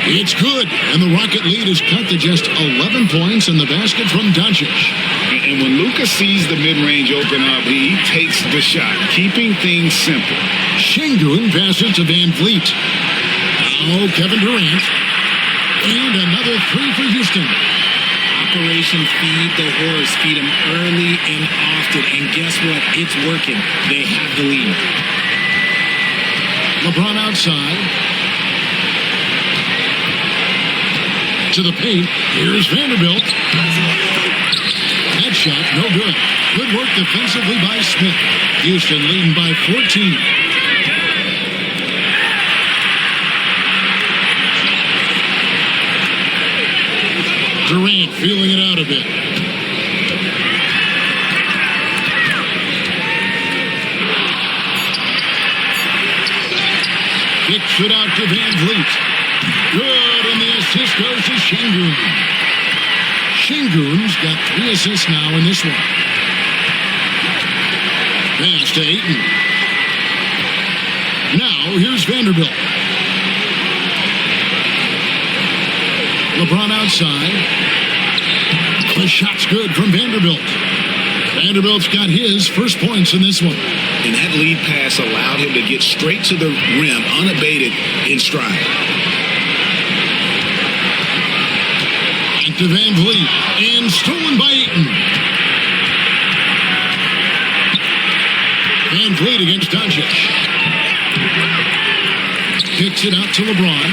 It's good, and the Rocket lead is cut to just 11 points in the basket from Doncic. And when Luka sees the mid-range open up, he takes the shot, keeping things simple. Şengün passes to Van Vliet. Now, Kevin Durant. And another 3 for Houston. Operation Feed the Horse. Feed them early and often. And guess what? It's working. They have the lead. LeBron outside. To the paint. Here's Vanderbilt. That shot, no good. Good work defensively by Smith. Houston leading by 14. Durant feeling it out a bit. Kicks it out to Van Vliet. Good, and the assist goes to Şengün. Şengün's got 3 assists now in this one. Pass to Ayton. Now, here's Vanderbilt. LeBron outside. The shot's good from Vanderbilt. Vanderbilt's got his first points in this one. And that lead pass allowed him to get straight to the rim, unabated, in stride. Back to Van Vliet, and stolen by Ayton. Van Vliet against Doncic. Kicks it out to LeBron.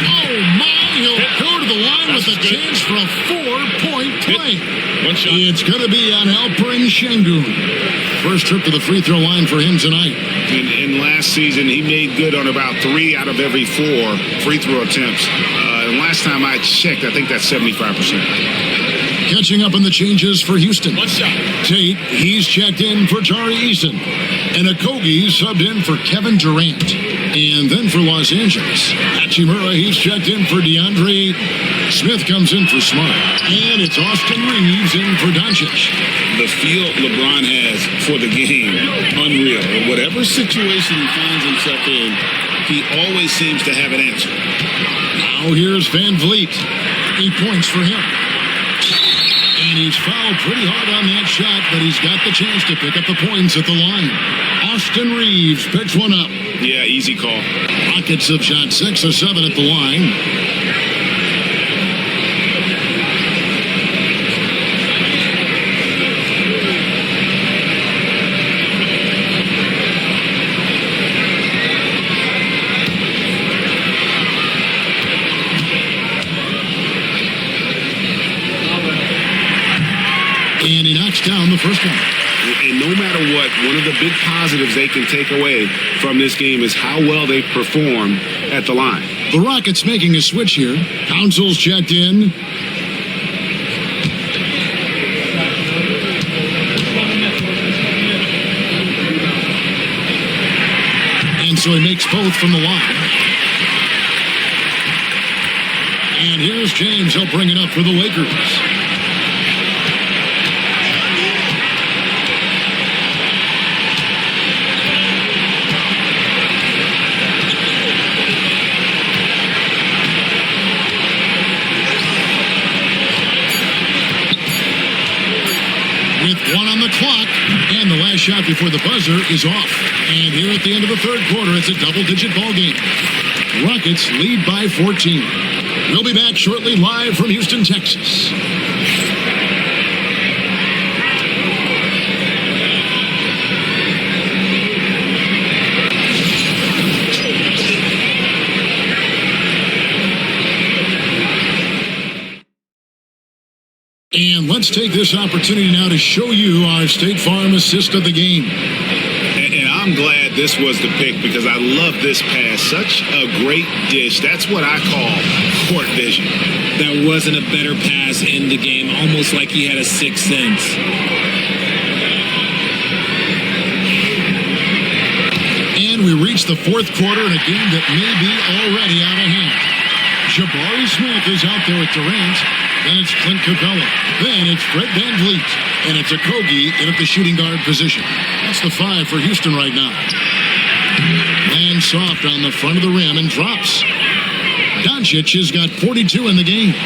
Oh, my, he'll go to the line with a chance for a 4-point play. One shot. It's going to be on Alperen Şengün. First trip to the free throw line for him tonight. And last season, he made good on about 3 out of every 4 free throw attempts. And last time I checked, I think that's 75%. Catching up on the changes for Houston. One shot. Tate, he's checked in for Tari Eason. And Okogie subbed in for Kevin Durant. And then for Los Angeles, Hachimura, he's checked in for DeAndre. Smith comes in for Smart. And it's Austin Reeves in for Doncic. The feel LeBron has for the game, unreal. Whatever situation he finds himself in, he always seems to have an answer. Now here's Van Vliet. 8 points for him. And he's fouled pretty hard on that shot, but he's got the chance to pick up the points at the line. Austin Reeves picks one up. Yeah, easy call. Rockets have shot 6 of 7 at the line. And he knocks down the first one. And no matter what, one of the big positives they can take away from this game is how well they perform at the line. The Rockets making a switch here. Council's checked in. And so he makes both from the line. And here's James. He'll bring it up for the Lakers. With 1 on the clock, and the last shot before the buzzer is off. And here at the end of the third quarter, it's a double-digit ball game. Rockets lead by 14. We'll be back shortly live from Houston, Texas. And let's take this opportunity now to show you our State Farm assist of the game. And I'm glad this was the pick because I love this pass. Such a great dish. That's what I call court vision. There wasn't a better pass in the game, almost like he had a sixth sense. And we reach the fourth quarter in a game that may be already out of hand. Jabari Smith is out there with Durant. Then it's Clint Capella. Then it's Fred Van Vliet. And it's Okogie in at the shooting guard position. That's the 5 for Houston right now. Lands soft on the front of the rim and drops. Doncic has got 42 in the game.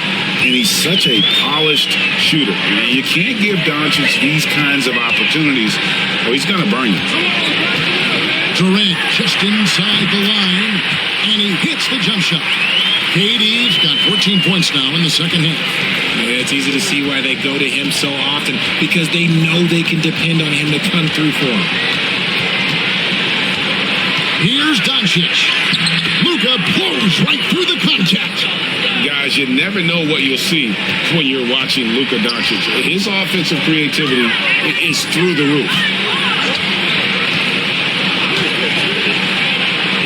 And he's such a polished shooter. You can't give Doncic these kinds of opportunities or he's going to burn you. Durant just inside the line. And he hits the jump shot. KD's got 14 points now in the second half. Yeah, it's easy to see why they go to him so often because they know they can depend on him to come through for them. Here's Doncic. Luka blows right through the contact. Guys, you never know what you'll see when you're watching Luka Doncic. His offensive creativity is through the roof.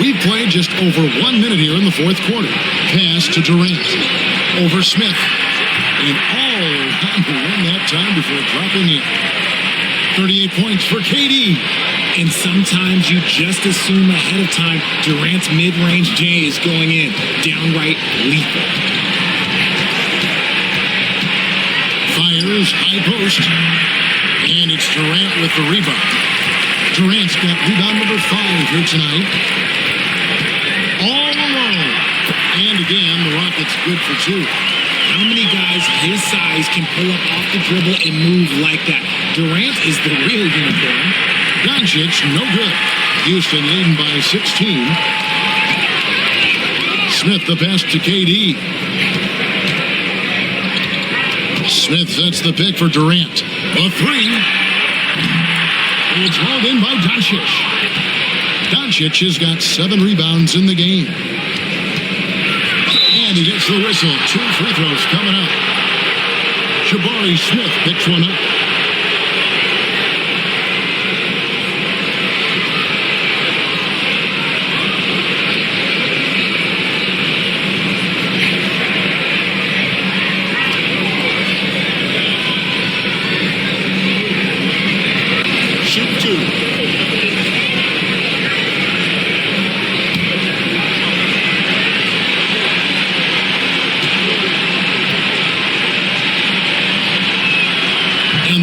We've played just over 1 minute here in the fourth quarter. Pass to Durant. Over Smith. And all on the run that time before dropping in. 38 points for KD. And sometimes you just assume ahead of time Durant's mid-range J is going in. Downright lethal. Fires high post. And it's Durant with the rebound. Durant's got rebound number 5 here tonight. All alone. And again, the Rockets good for 2. How many guys his size can pull up off the dribble and move like that? Durant is the real unicorn. Doncic, no good. Houston leading by 16. Smith the pass to KD. Smith sets the pick for Durant. A three. It's hauled in by Doncic. Doncic has got 7 rebounds in the game. And he gets the whistle. 2 free throws coming up. Jabari Smith picks one up.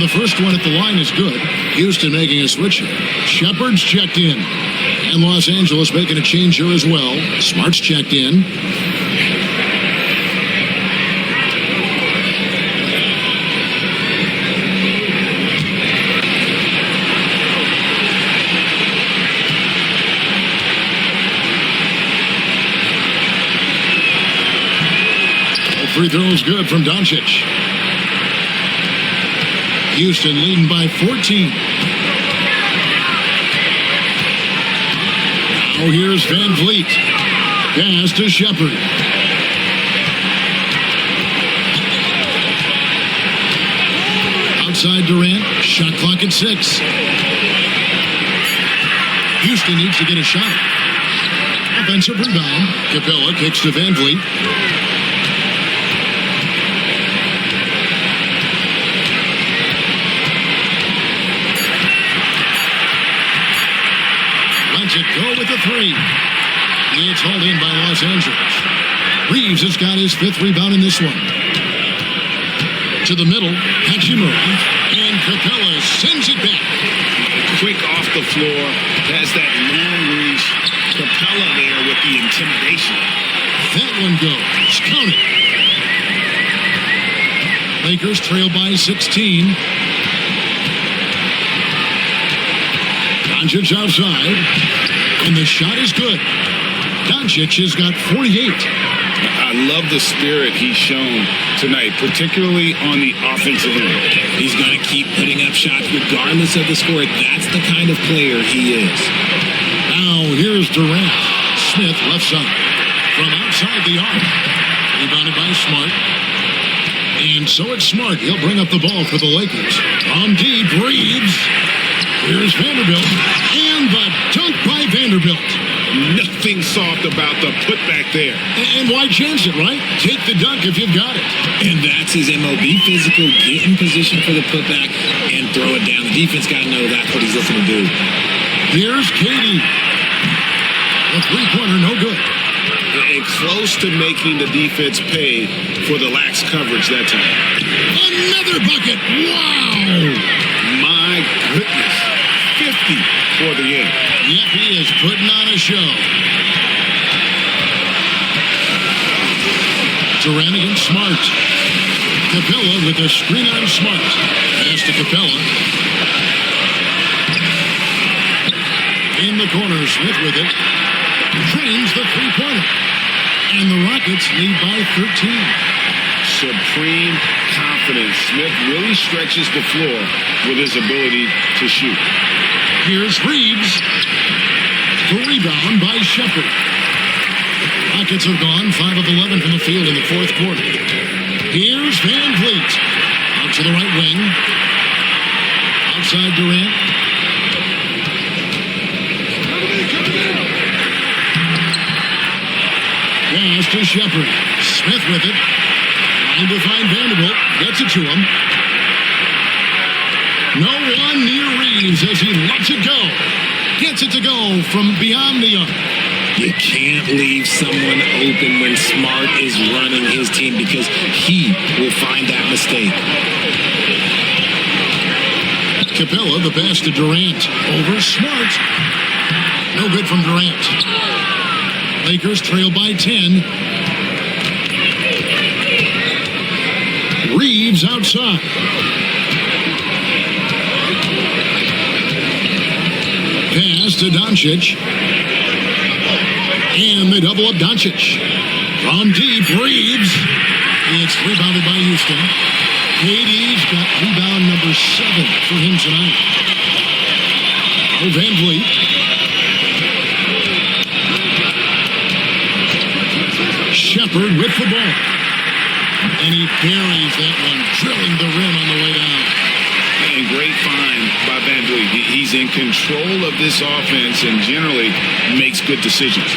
First one at the line is good. Houston making a switch here. Shepard's checked in. And Los Angeles making a change here as well. Smart's checked in. Free throw is good from Doncic. Houston leading by 14. Now here's Van Vliet. Pass to Shepard. Outside Durant. Shot clock at 6. Houston needs to get a shot. Offensive rebound. Capella kicks to Van Vliet. Go with the 3. It's hauled in by Los Angeles. Reeves has got his 5th rebound in this one. To the middle, Hachimura, and Capella sends it back. Quick off the floor, has that long reach. Capella there with the intimidation. That one goes. Count it. Lakers trail by 16. Doncic outside. And the shot is good. Doncic has got 48. I love the spirit he's shown tonight, particularly on the offensive end. He's going to keep putting up shots regardless of the score. That's the kind of player he is. Now here's Durant. Smith left side. From outside the arc. Rebounded by Smart. And so it's Smart. He'll bring up the ball for the Lakers. From deep, Reeves. Here's Vanderbilt. And the dunk by Vanderbilt. Nothing soft about the putback there. And why chance it, right? Take the dunk if you've got it. And that's his MO. Be physical, get in position for the putback, and throw it down. The defense got to know that's what he's looking to do. Here's KD. A three-pointer, no good. And close to making the defense pay for the lax coverage that time. Another bucket. Wow. My goodness. 50 for the game. Yep, he is putting on a show. Durant against Smart. Capella with a screen on Smart. Pass to Capella. In the corner, Smith with it. Drains the three-pointer. And the Rockets lead by 13. Supreme confidence. Smith really stretches the floor with his ability to shoot. Here's Reeves. The rebound by Shepard. Rockets have gone 5 of 11 from the field in the fourth quarter. Here's Van Vliet. Out to the right wing. Outside Durant. Pass to Shepard. Smith with it. Trying to find Vanderbilt. Gets it to him. No one near Reeves as he lets it go. Gets it to go from beyond the arc. You can't leave someone open when Smart is running his team because he will find that mistake. Capella, the pass to Durant. Over Smart. No good from Durant. Lakers trail by 10. Reeves outside. Pass to Doncic. And they double up Doncic. From deep, Reeves. It's rebounded by Houston. KD's got rebound number 7 for him tonight. Van Vliet. Shepard with the ball. And he buries that one, drilling the rim on the way down. And great find by Van Vliet. He's in control of this offense and generally makes good decisions.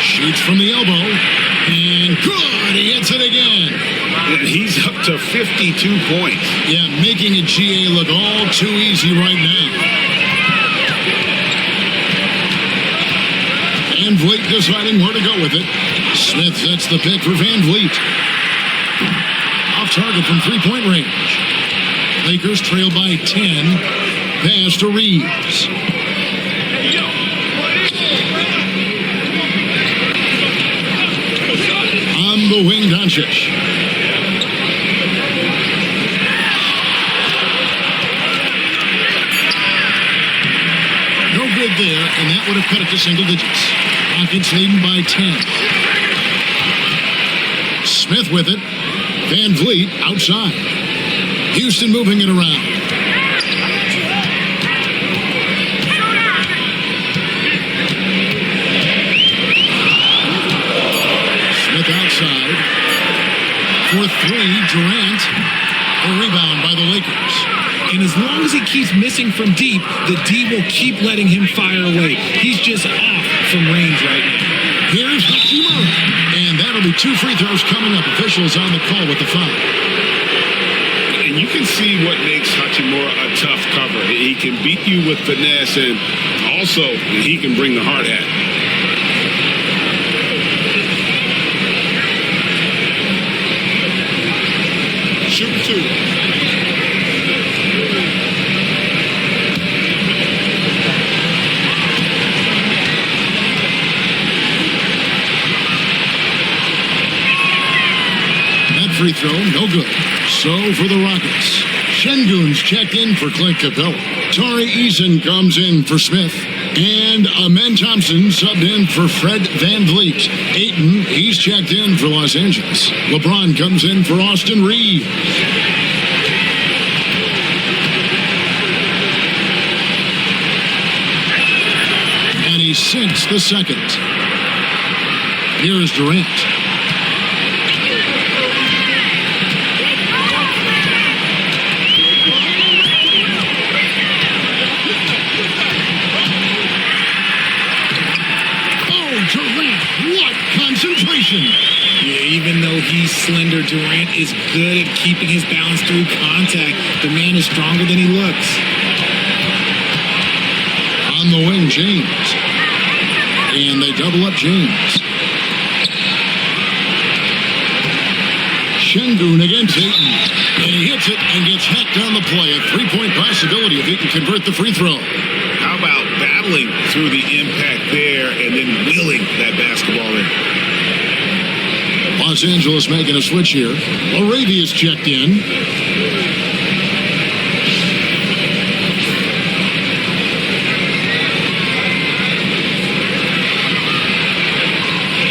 Shoots from the elbow. And good! He hits it again. And he's up to 52 points. Yeah, making a GA look all too easy right now. Van Vliet deciding where to go with it. Smith sets the pick for Van Vliet. Off target from three-point range. Lakers trail by 10. Pass to Reeves. On the wing, Doncic. No good there, and that would have cut it to single digits. Rockets leading by 10. Smith with it. Van Vliet outside. Houston moving it around. Smith outside. For 3, Durant. A rebound by the Lakers. And as long as he keeps missing from deep, the D will keep letting him fire away. He's just off from range right now. Here's Hachimura. And that'll be 2 free throws coming up. Officials on the call with the foul. And you can see what makes Hachimura a tough cover. He can beat you with finesse, and also he can bring the hard hat. Shoot 2. Free throw, no good. So for the Rockets, Şengün's checked in for Clint Capella. Tari Eason comes in for Smith. And Amen Thompson subbed in for Fred Van Vliet. Ayton, he's checked in for Los Angeles. LeBron comes in for Austin Reeves. And he sinks the second. Here's Durant. Concentration. Yeah, even though he's slender, Durant is good at keeping his balance through contact. The man is stronger than he looks. On the wing, James. And they double up James. Şengün against Ayton. And he hits it and gets hacked on the play. A 3-point possibility if he can convert the free throw. How about battling through the impact there and then wheeling that basketball in? Los Angeles making a switch here. Arabia's checked in.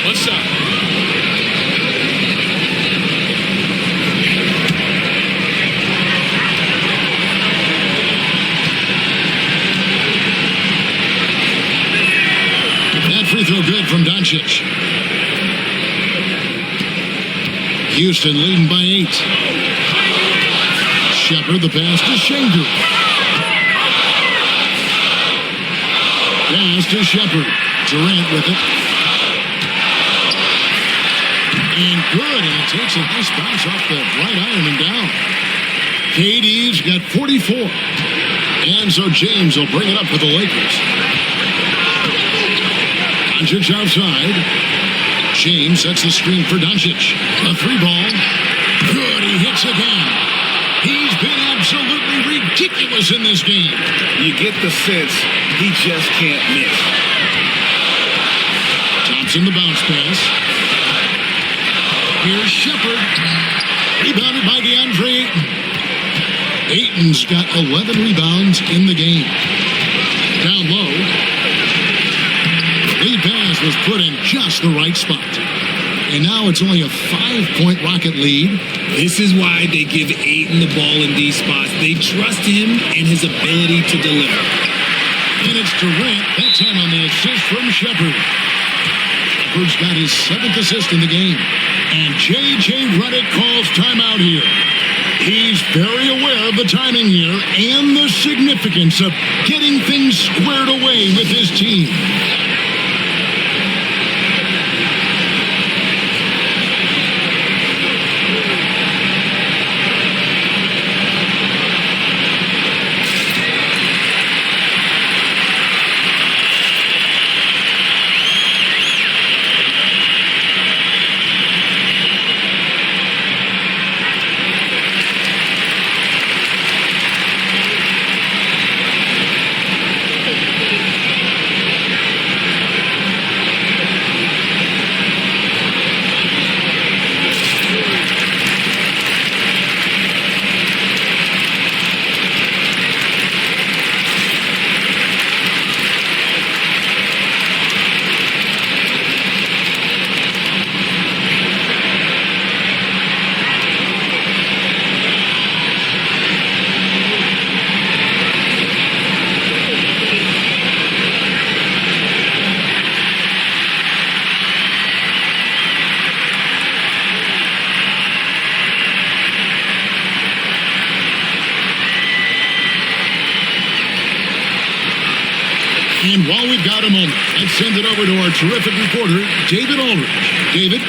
What's up? That free throw good from Doncic. Houston leading by 8. Shepard, the pass to Şengün. Pass to Shepard. Durant with it. And good, and it takes a nice bounce off the right iron and down. KD's got 44. And so James will bring it up for the Lakers. Doncic outside. James sets the screen for Doncic. A 3-ball. Good, he hits again. He's been absolutely ridiculous in this game. You get the sense he just can't miss. Thompson the bounce pass. Here's Shepard. Rebounded by DeAndre Ayton. Ayton's got 11 rebounds in the game. Down low. The lead pass was put in just the right spot. And now it's only a 5-point Rocket lead. This is why they give Ayton the ball in these spots. They trust him and his ability to deliver. And it's Durant. That's him on the assist from Shepard. Shepard's got his 7th assist in the game. And J.J. Redick calls timeout here. He's very aware of the timing here and the significance of getting things squared away with his team. And while we've got a moment, let's send it over to our terrific reporter, David Aldridge. David?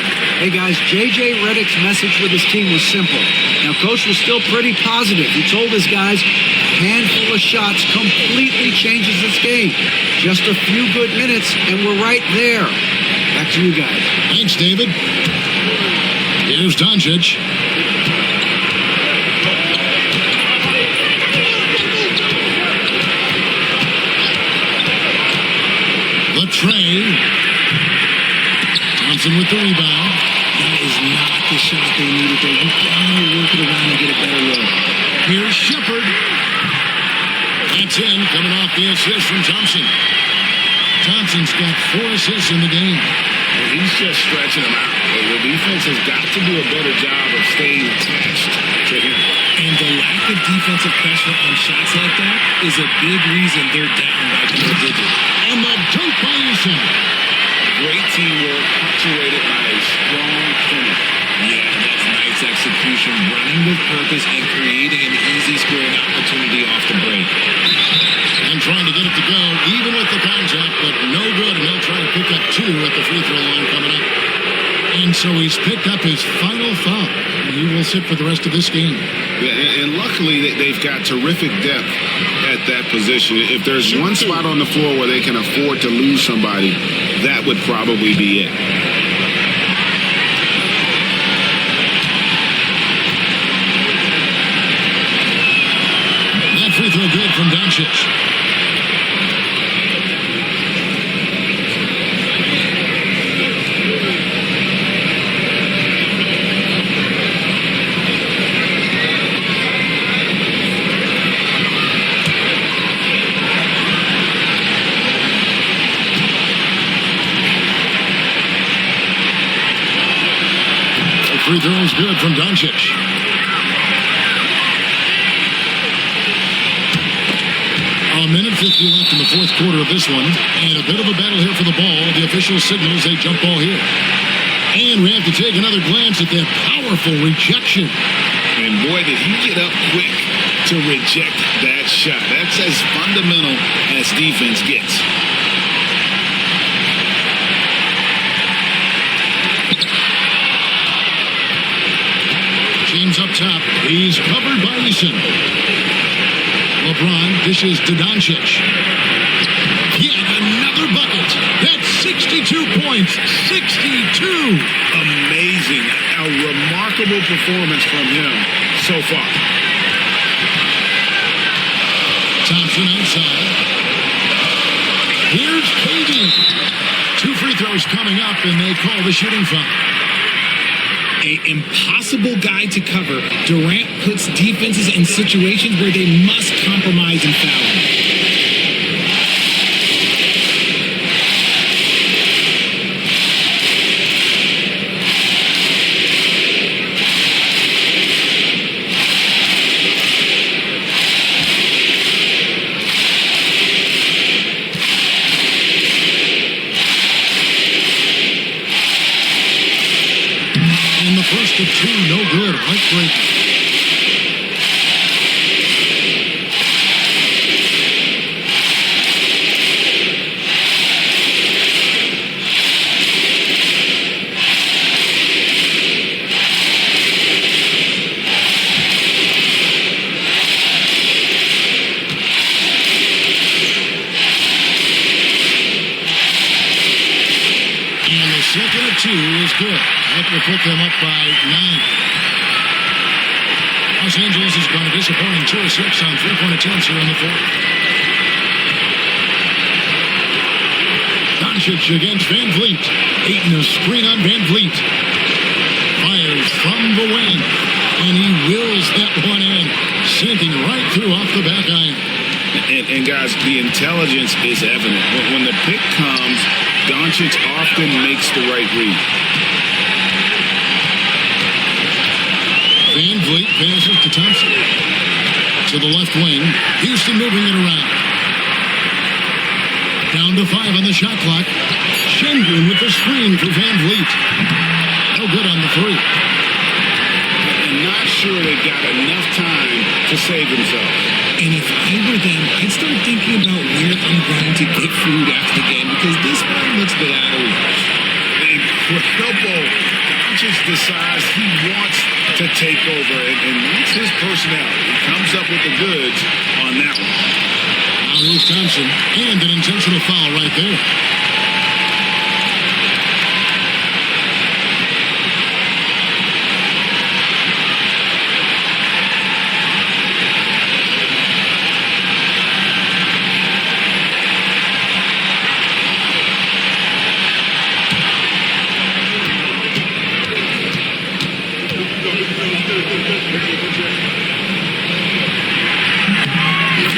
Hey, guys, J.J. Redick's message with his team was simple. Now, Coach was still pretty positive. He told his guys a handful of shots completely changes this game. Just a few good minutes, and we're right there. Back to you guys. Thanks, David. Here's Doncic. Trey. Thompson with the rebound. That is not the shot they needed there. You gotta work it around and get a better look. Here's Shepard. That's in, coming off the assist from Thompson. Thompson's got 4 assists in the game. And he's just stretching them out. The defense has got to do a better job of staying attached to him. And the lack of defensive pressure on shots like that is a big reason they're down by double digits. And the dunk by Eason. Great teamwork, punctuated by a strong finish. Yeah, that's nice execution, running with purpose and creating an easy scoring opportunity off the break. And trying to get it to go, even with the contact, but no good. And he'll try to pick up 2 at the free throw line coming up. And so he's picked up his final foul. He will sit for the rest of this game. Yeah, and luckily they've got terrific depth at that position. If there's one spot on the floor where they can afford to lose somebody, that would probably be it. That free throw good from Doncic. Free throw is good from Doncic. A minute 50 left in the 4th quarter of this one. And a bit of a battle here for the ball. The official signals a jump ball here. And we have to take another glance at that powerful rejection. And boy, did he get up quick to reject that shot. That's as fundamental as defense gets. James up top. He's covered by Eason. LeBron dishes to Doncic. Yet another bucket. That's 62 points. 62. Amazing. A remarkable performance from him so far. Thompson outside. Here's KD. 2 free throws coming up, and they call the shooting foul. an impossible guy to cover, Durant puts defenses in situations where they must compromise and foul him. First of two, no good. Heartbreaking. And the second of two is good. That will put them up by 9. Los Angeles has gone a disappointing 2 of 6 on three-point attempts here in the fourth. Doncic against Van Vliet. Aiton a screen on Van Vliet. Fires from the wing. And he wills that one in. Sinking right through off the back iron. And guys, the intelligence is evident. When the pick comes, Doncic often makes the right read. Van Vliet passes to Thompson. To the left wing. Houston moving it around. Down to 5 on the shot clock. Shengun with the screen for Van Vliet. No good on the 3. And not sure they got enough time to save themselves. And if I were them, I'd start thinking about where I'm going to get food after the game because this one looks a bit out of reach. Incredible. Doncic decides he wants to take over, and that's his personality. He comes up with the goods on that one. Now here's Thompson, and an intentional foul right there.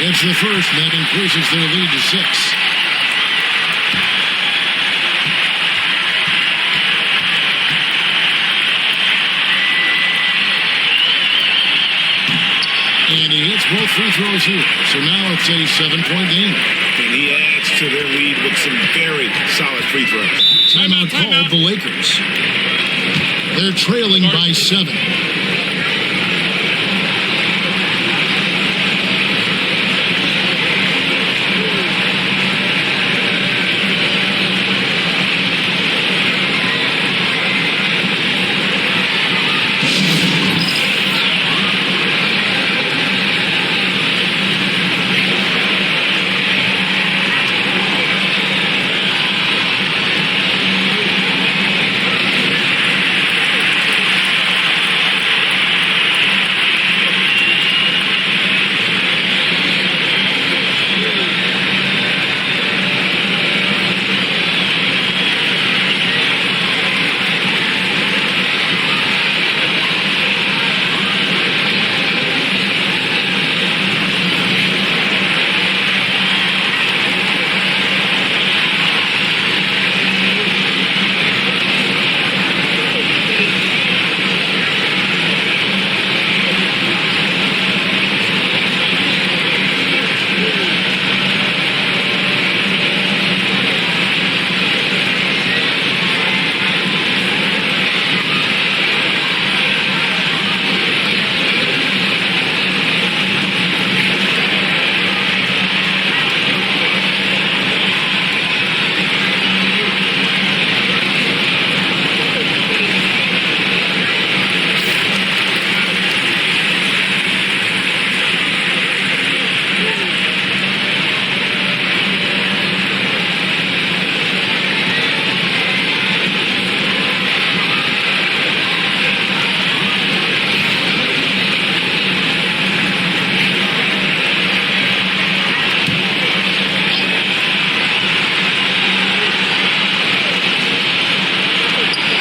It's the first, and that increases their lead to 6. And he hits both free throws here. So now it's a 7-point game. And he adds to their lead with some very solid free throws. Timeout called the Lakers. They're trailing by 7.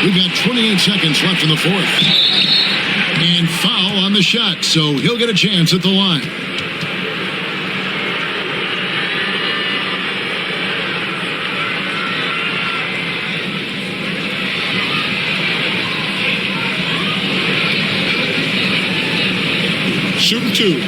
We've got 28 seconds left in the fourth. And foul on the shot, so he'll get a chance at the line. Shooting two.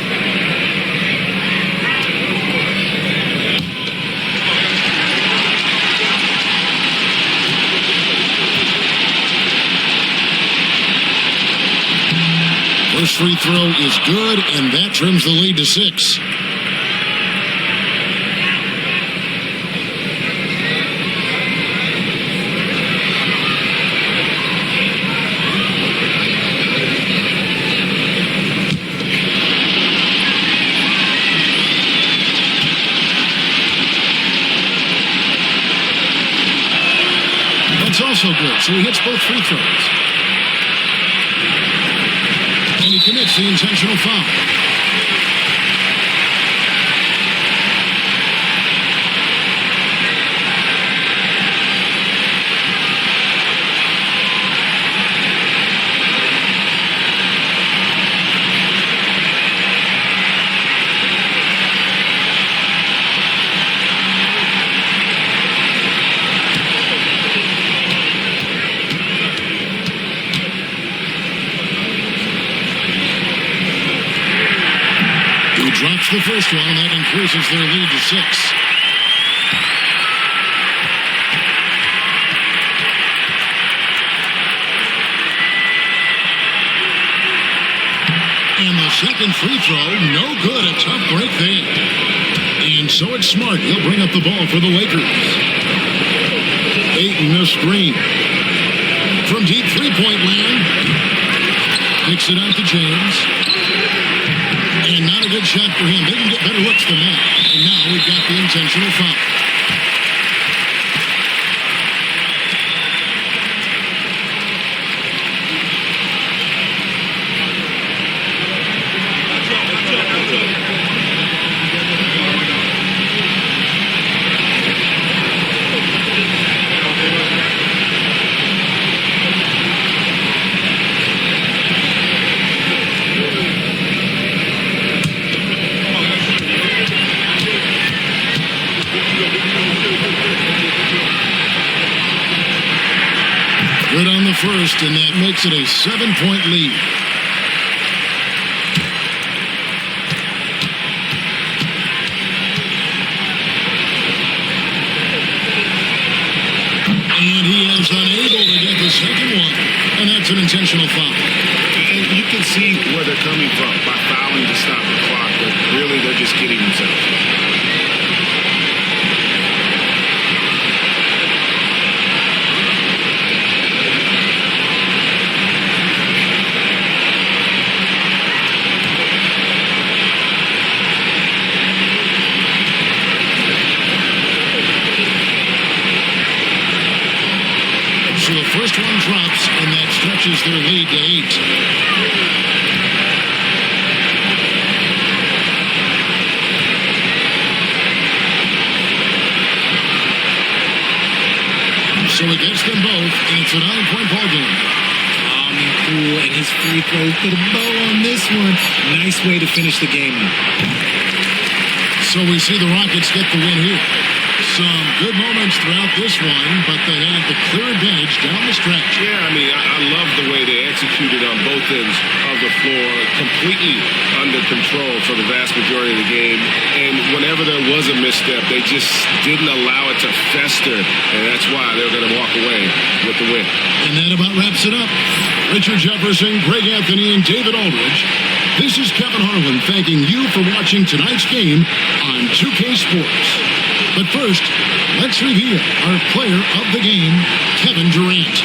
First free throw is good, and that trims the lead to 6. That's also good, so he hits both free throws. And he commits the intentional foul. Drops the first one, and that increases their lead to 6. And the second free throw, no good. A tough break there. And so it's Smart. He'll bring up the ball for the Lakers. Ayton the screen. From deep three-point land. Kicks it out to James. And not a good shot for him. They can get better looks than that. And now we've got the intentional foul. Good on the first, and that makes it a 7-point lead. And he is unable to get the second one, and that's an intentional foul. And you can see where they're coming from by fouling to stop the clock, but really they're just kidding themselves. So the first one drops, and that stretches their lead to 8. So it gets them both, and it's a 9-point ball game. Cool, and his free throw put a bow on this one. Nice way to finish the game. So we see the Rockets get the win here. Some good moments throughout this one, but they had the clear advantage down the stretch. Yeah, I mean, I love the way they executed on both ends of the floor, completely under control for the vast majority of the game. And whenever there was a misstep, they just didn't allow it to fester, and that's why they're going to walk away with the win. And that about wraps it up. Richard Jefferson, Greg Anthony, and David Aldridge. This is Kevin Harlan thanking you for watching tonight's game on 2K Sports. But first, let's review our player of the game, Kevin Durant.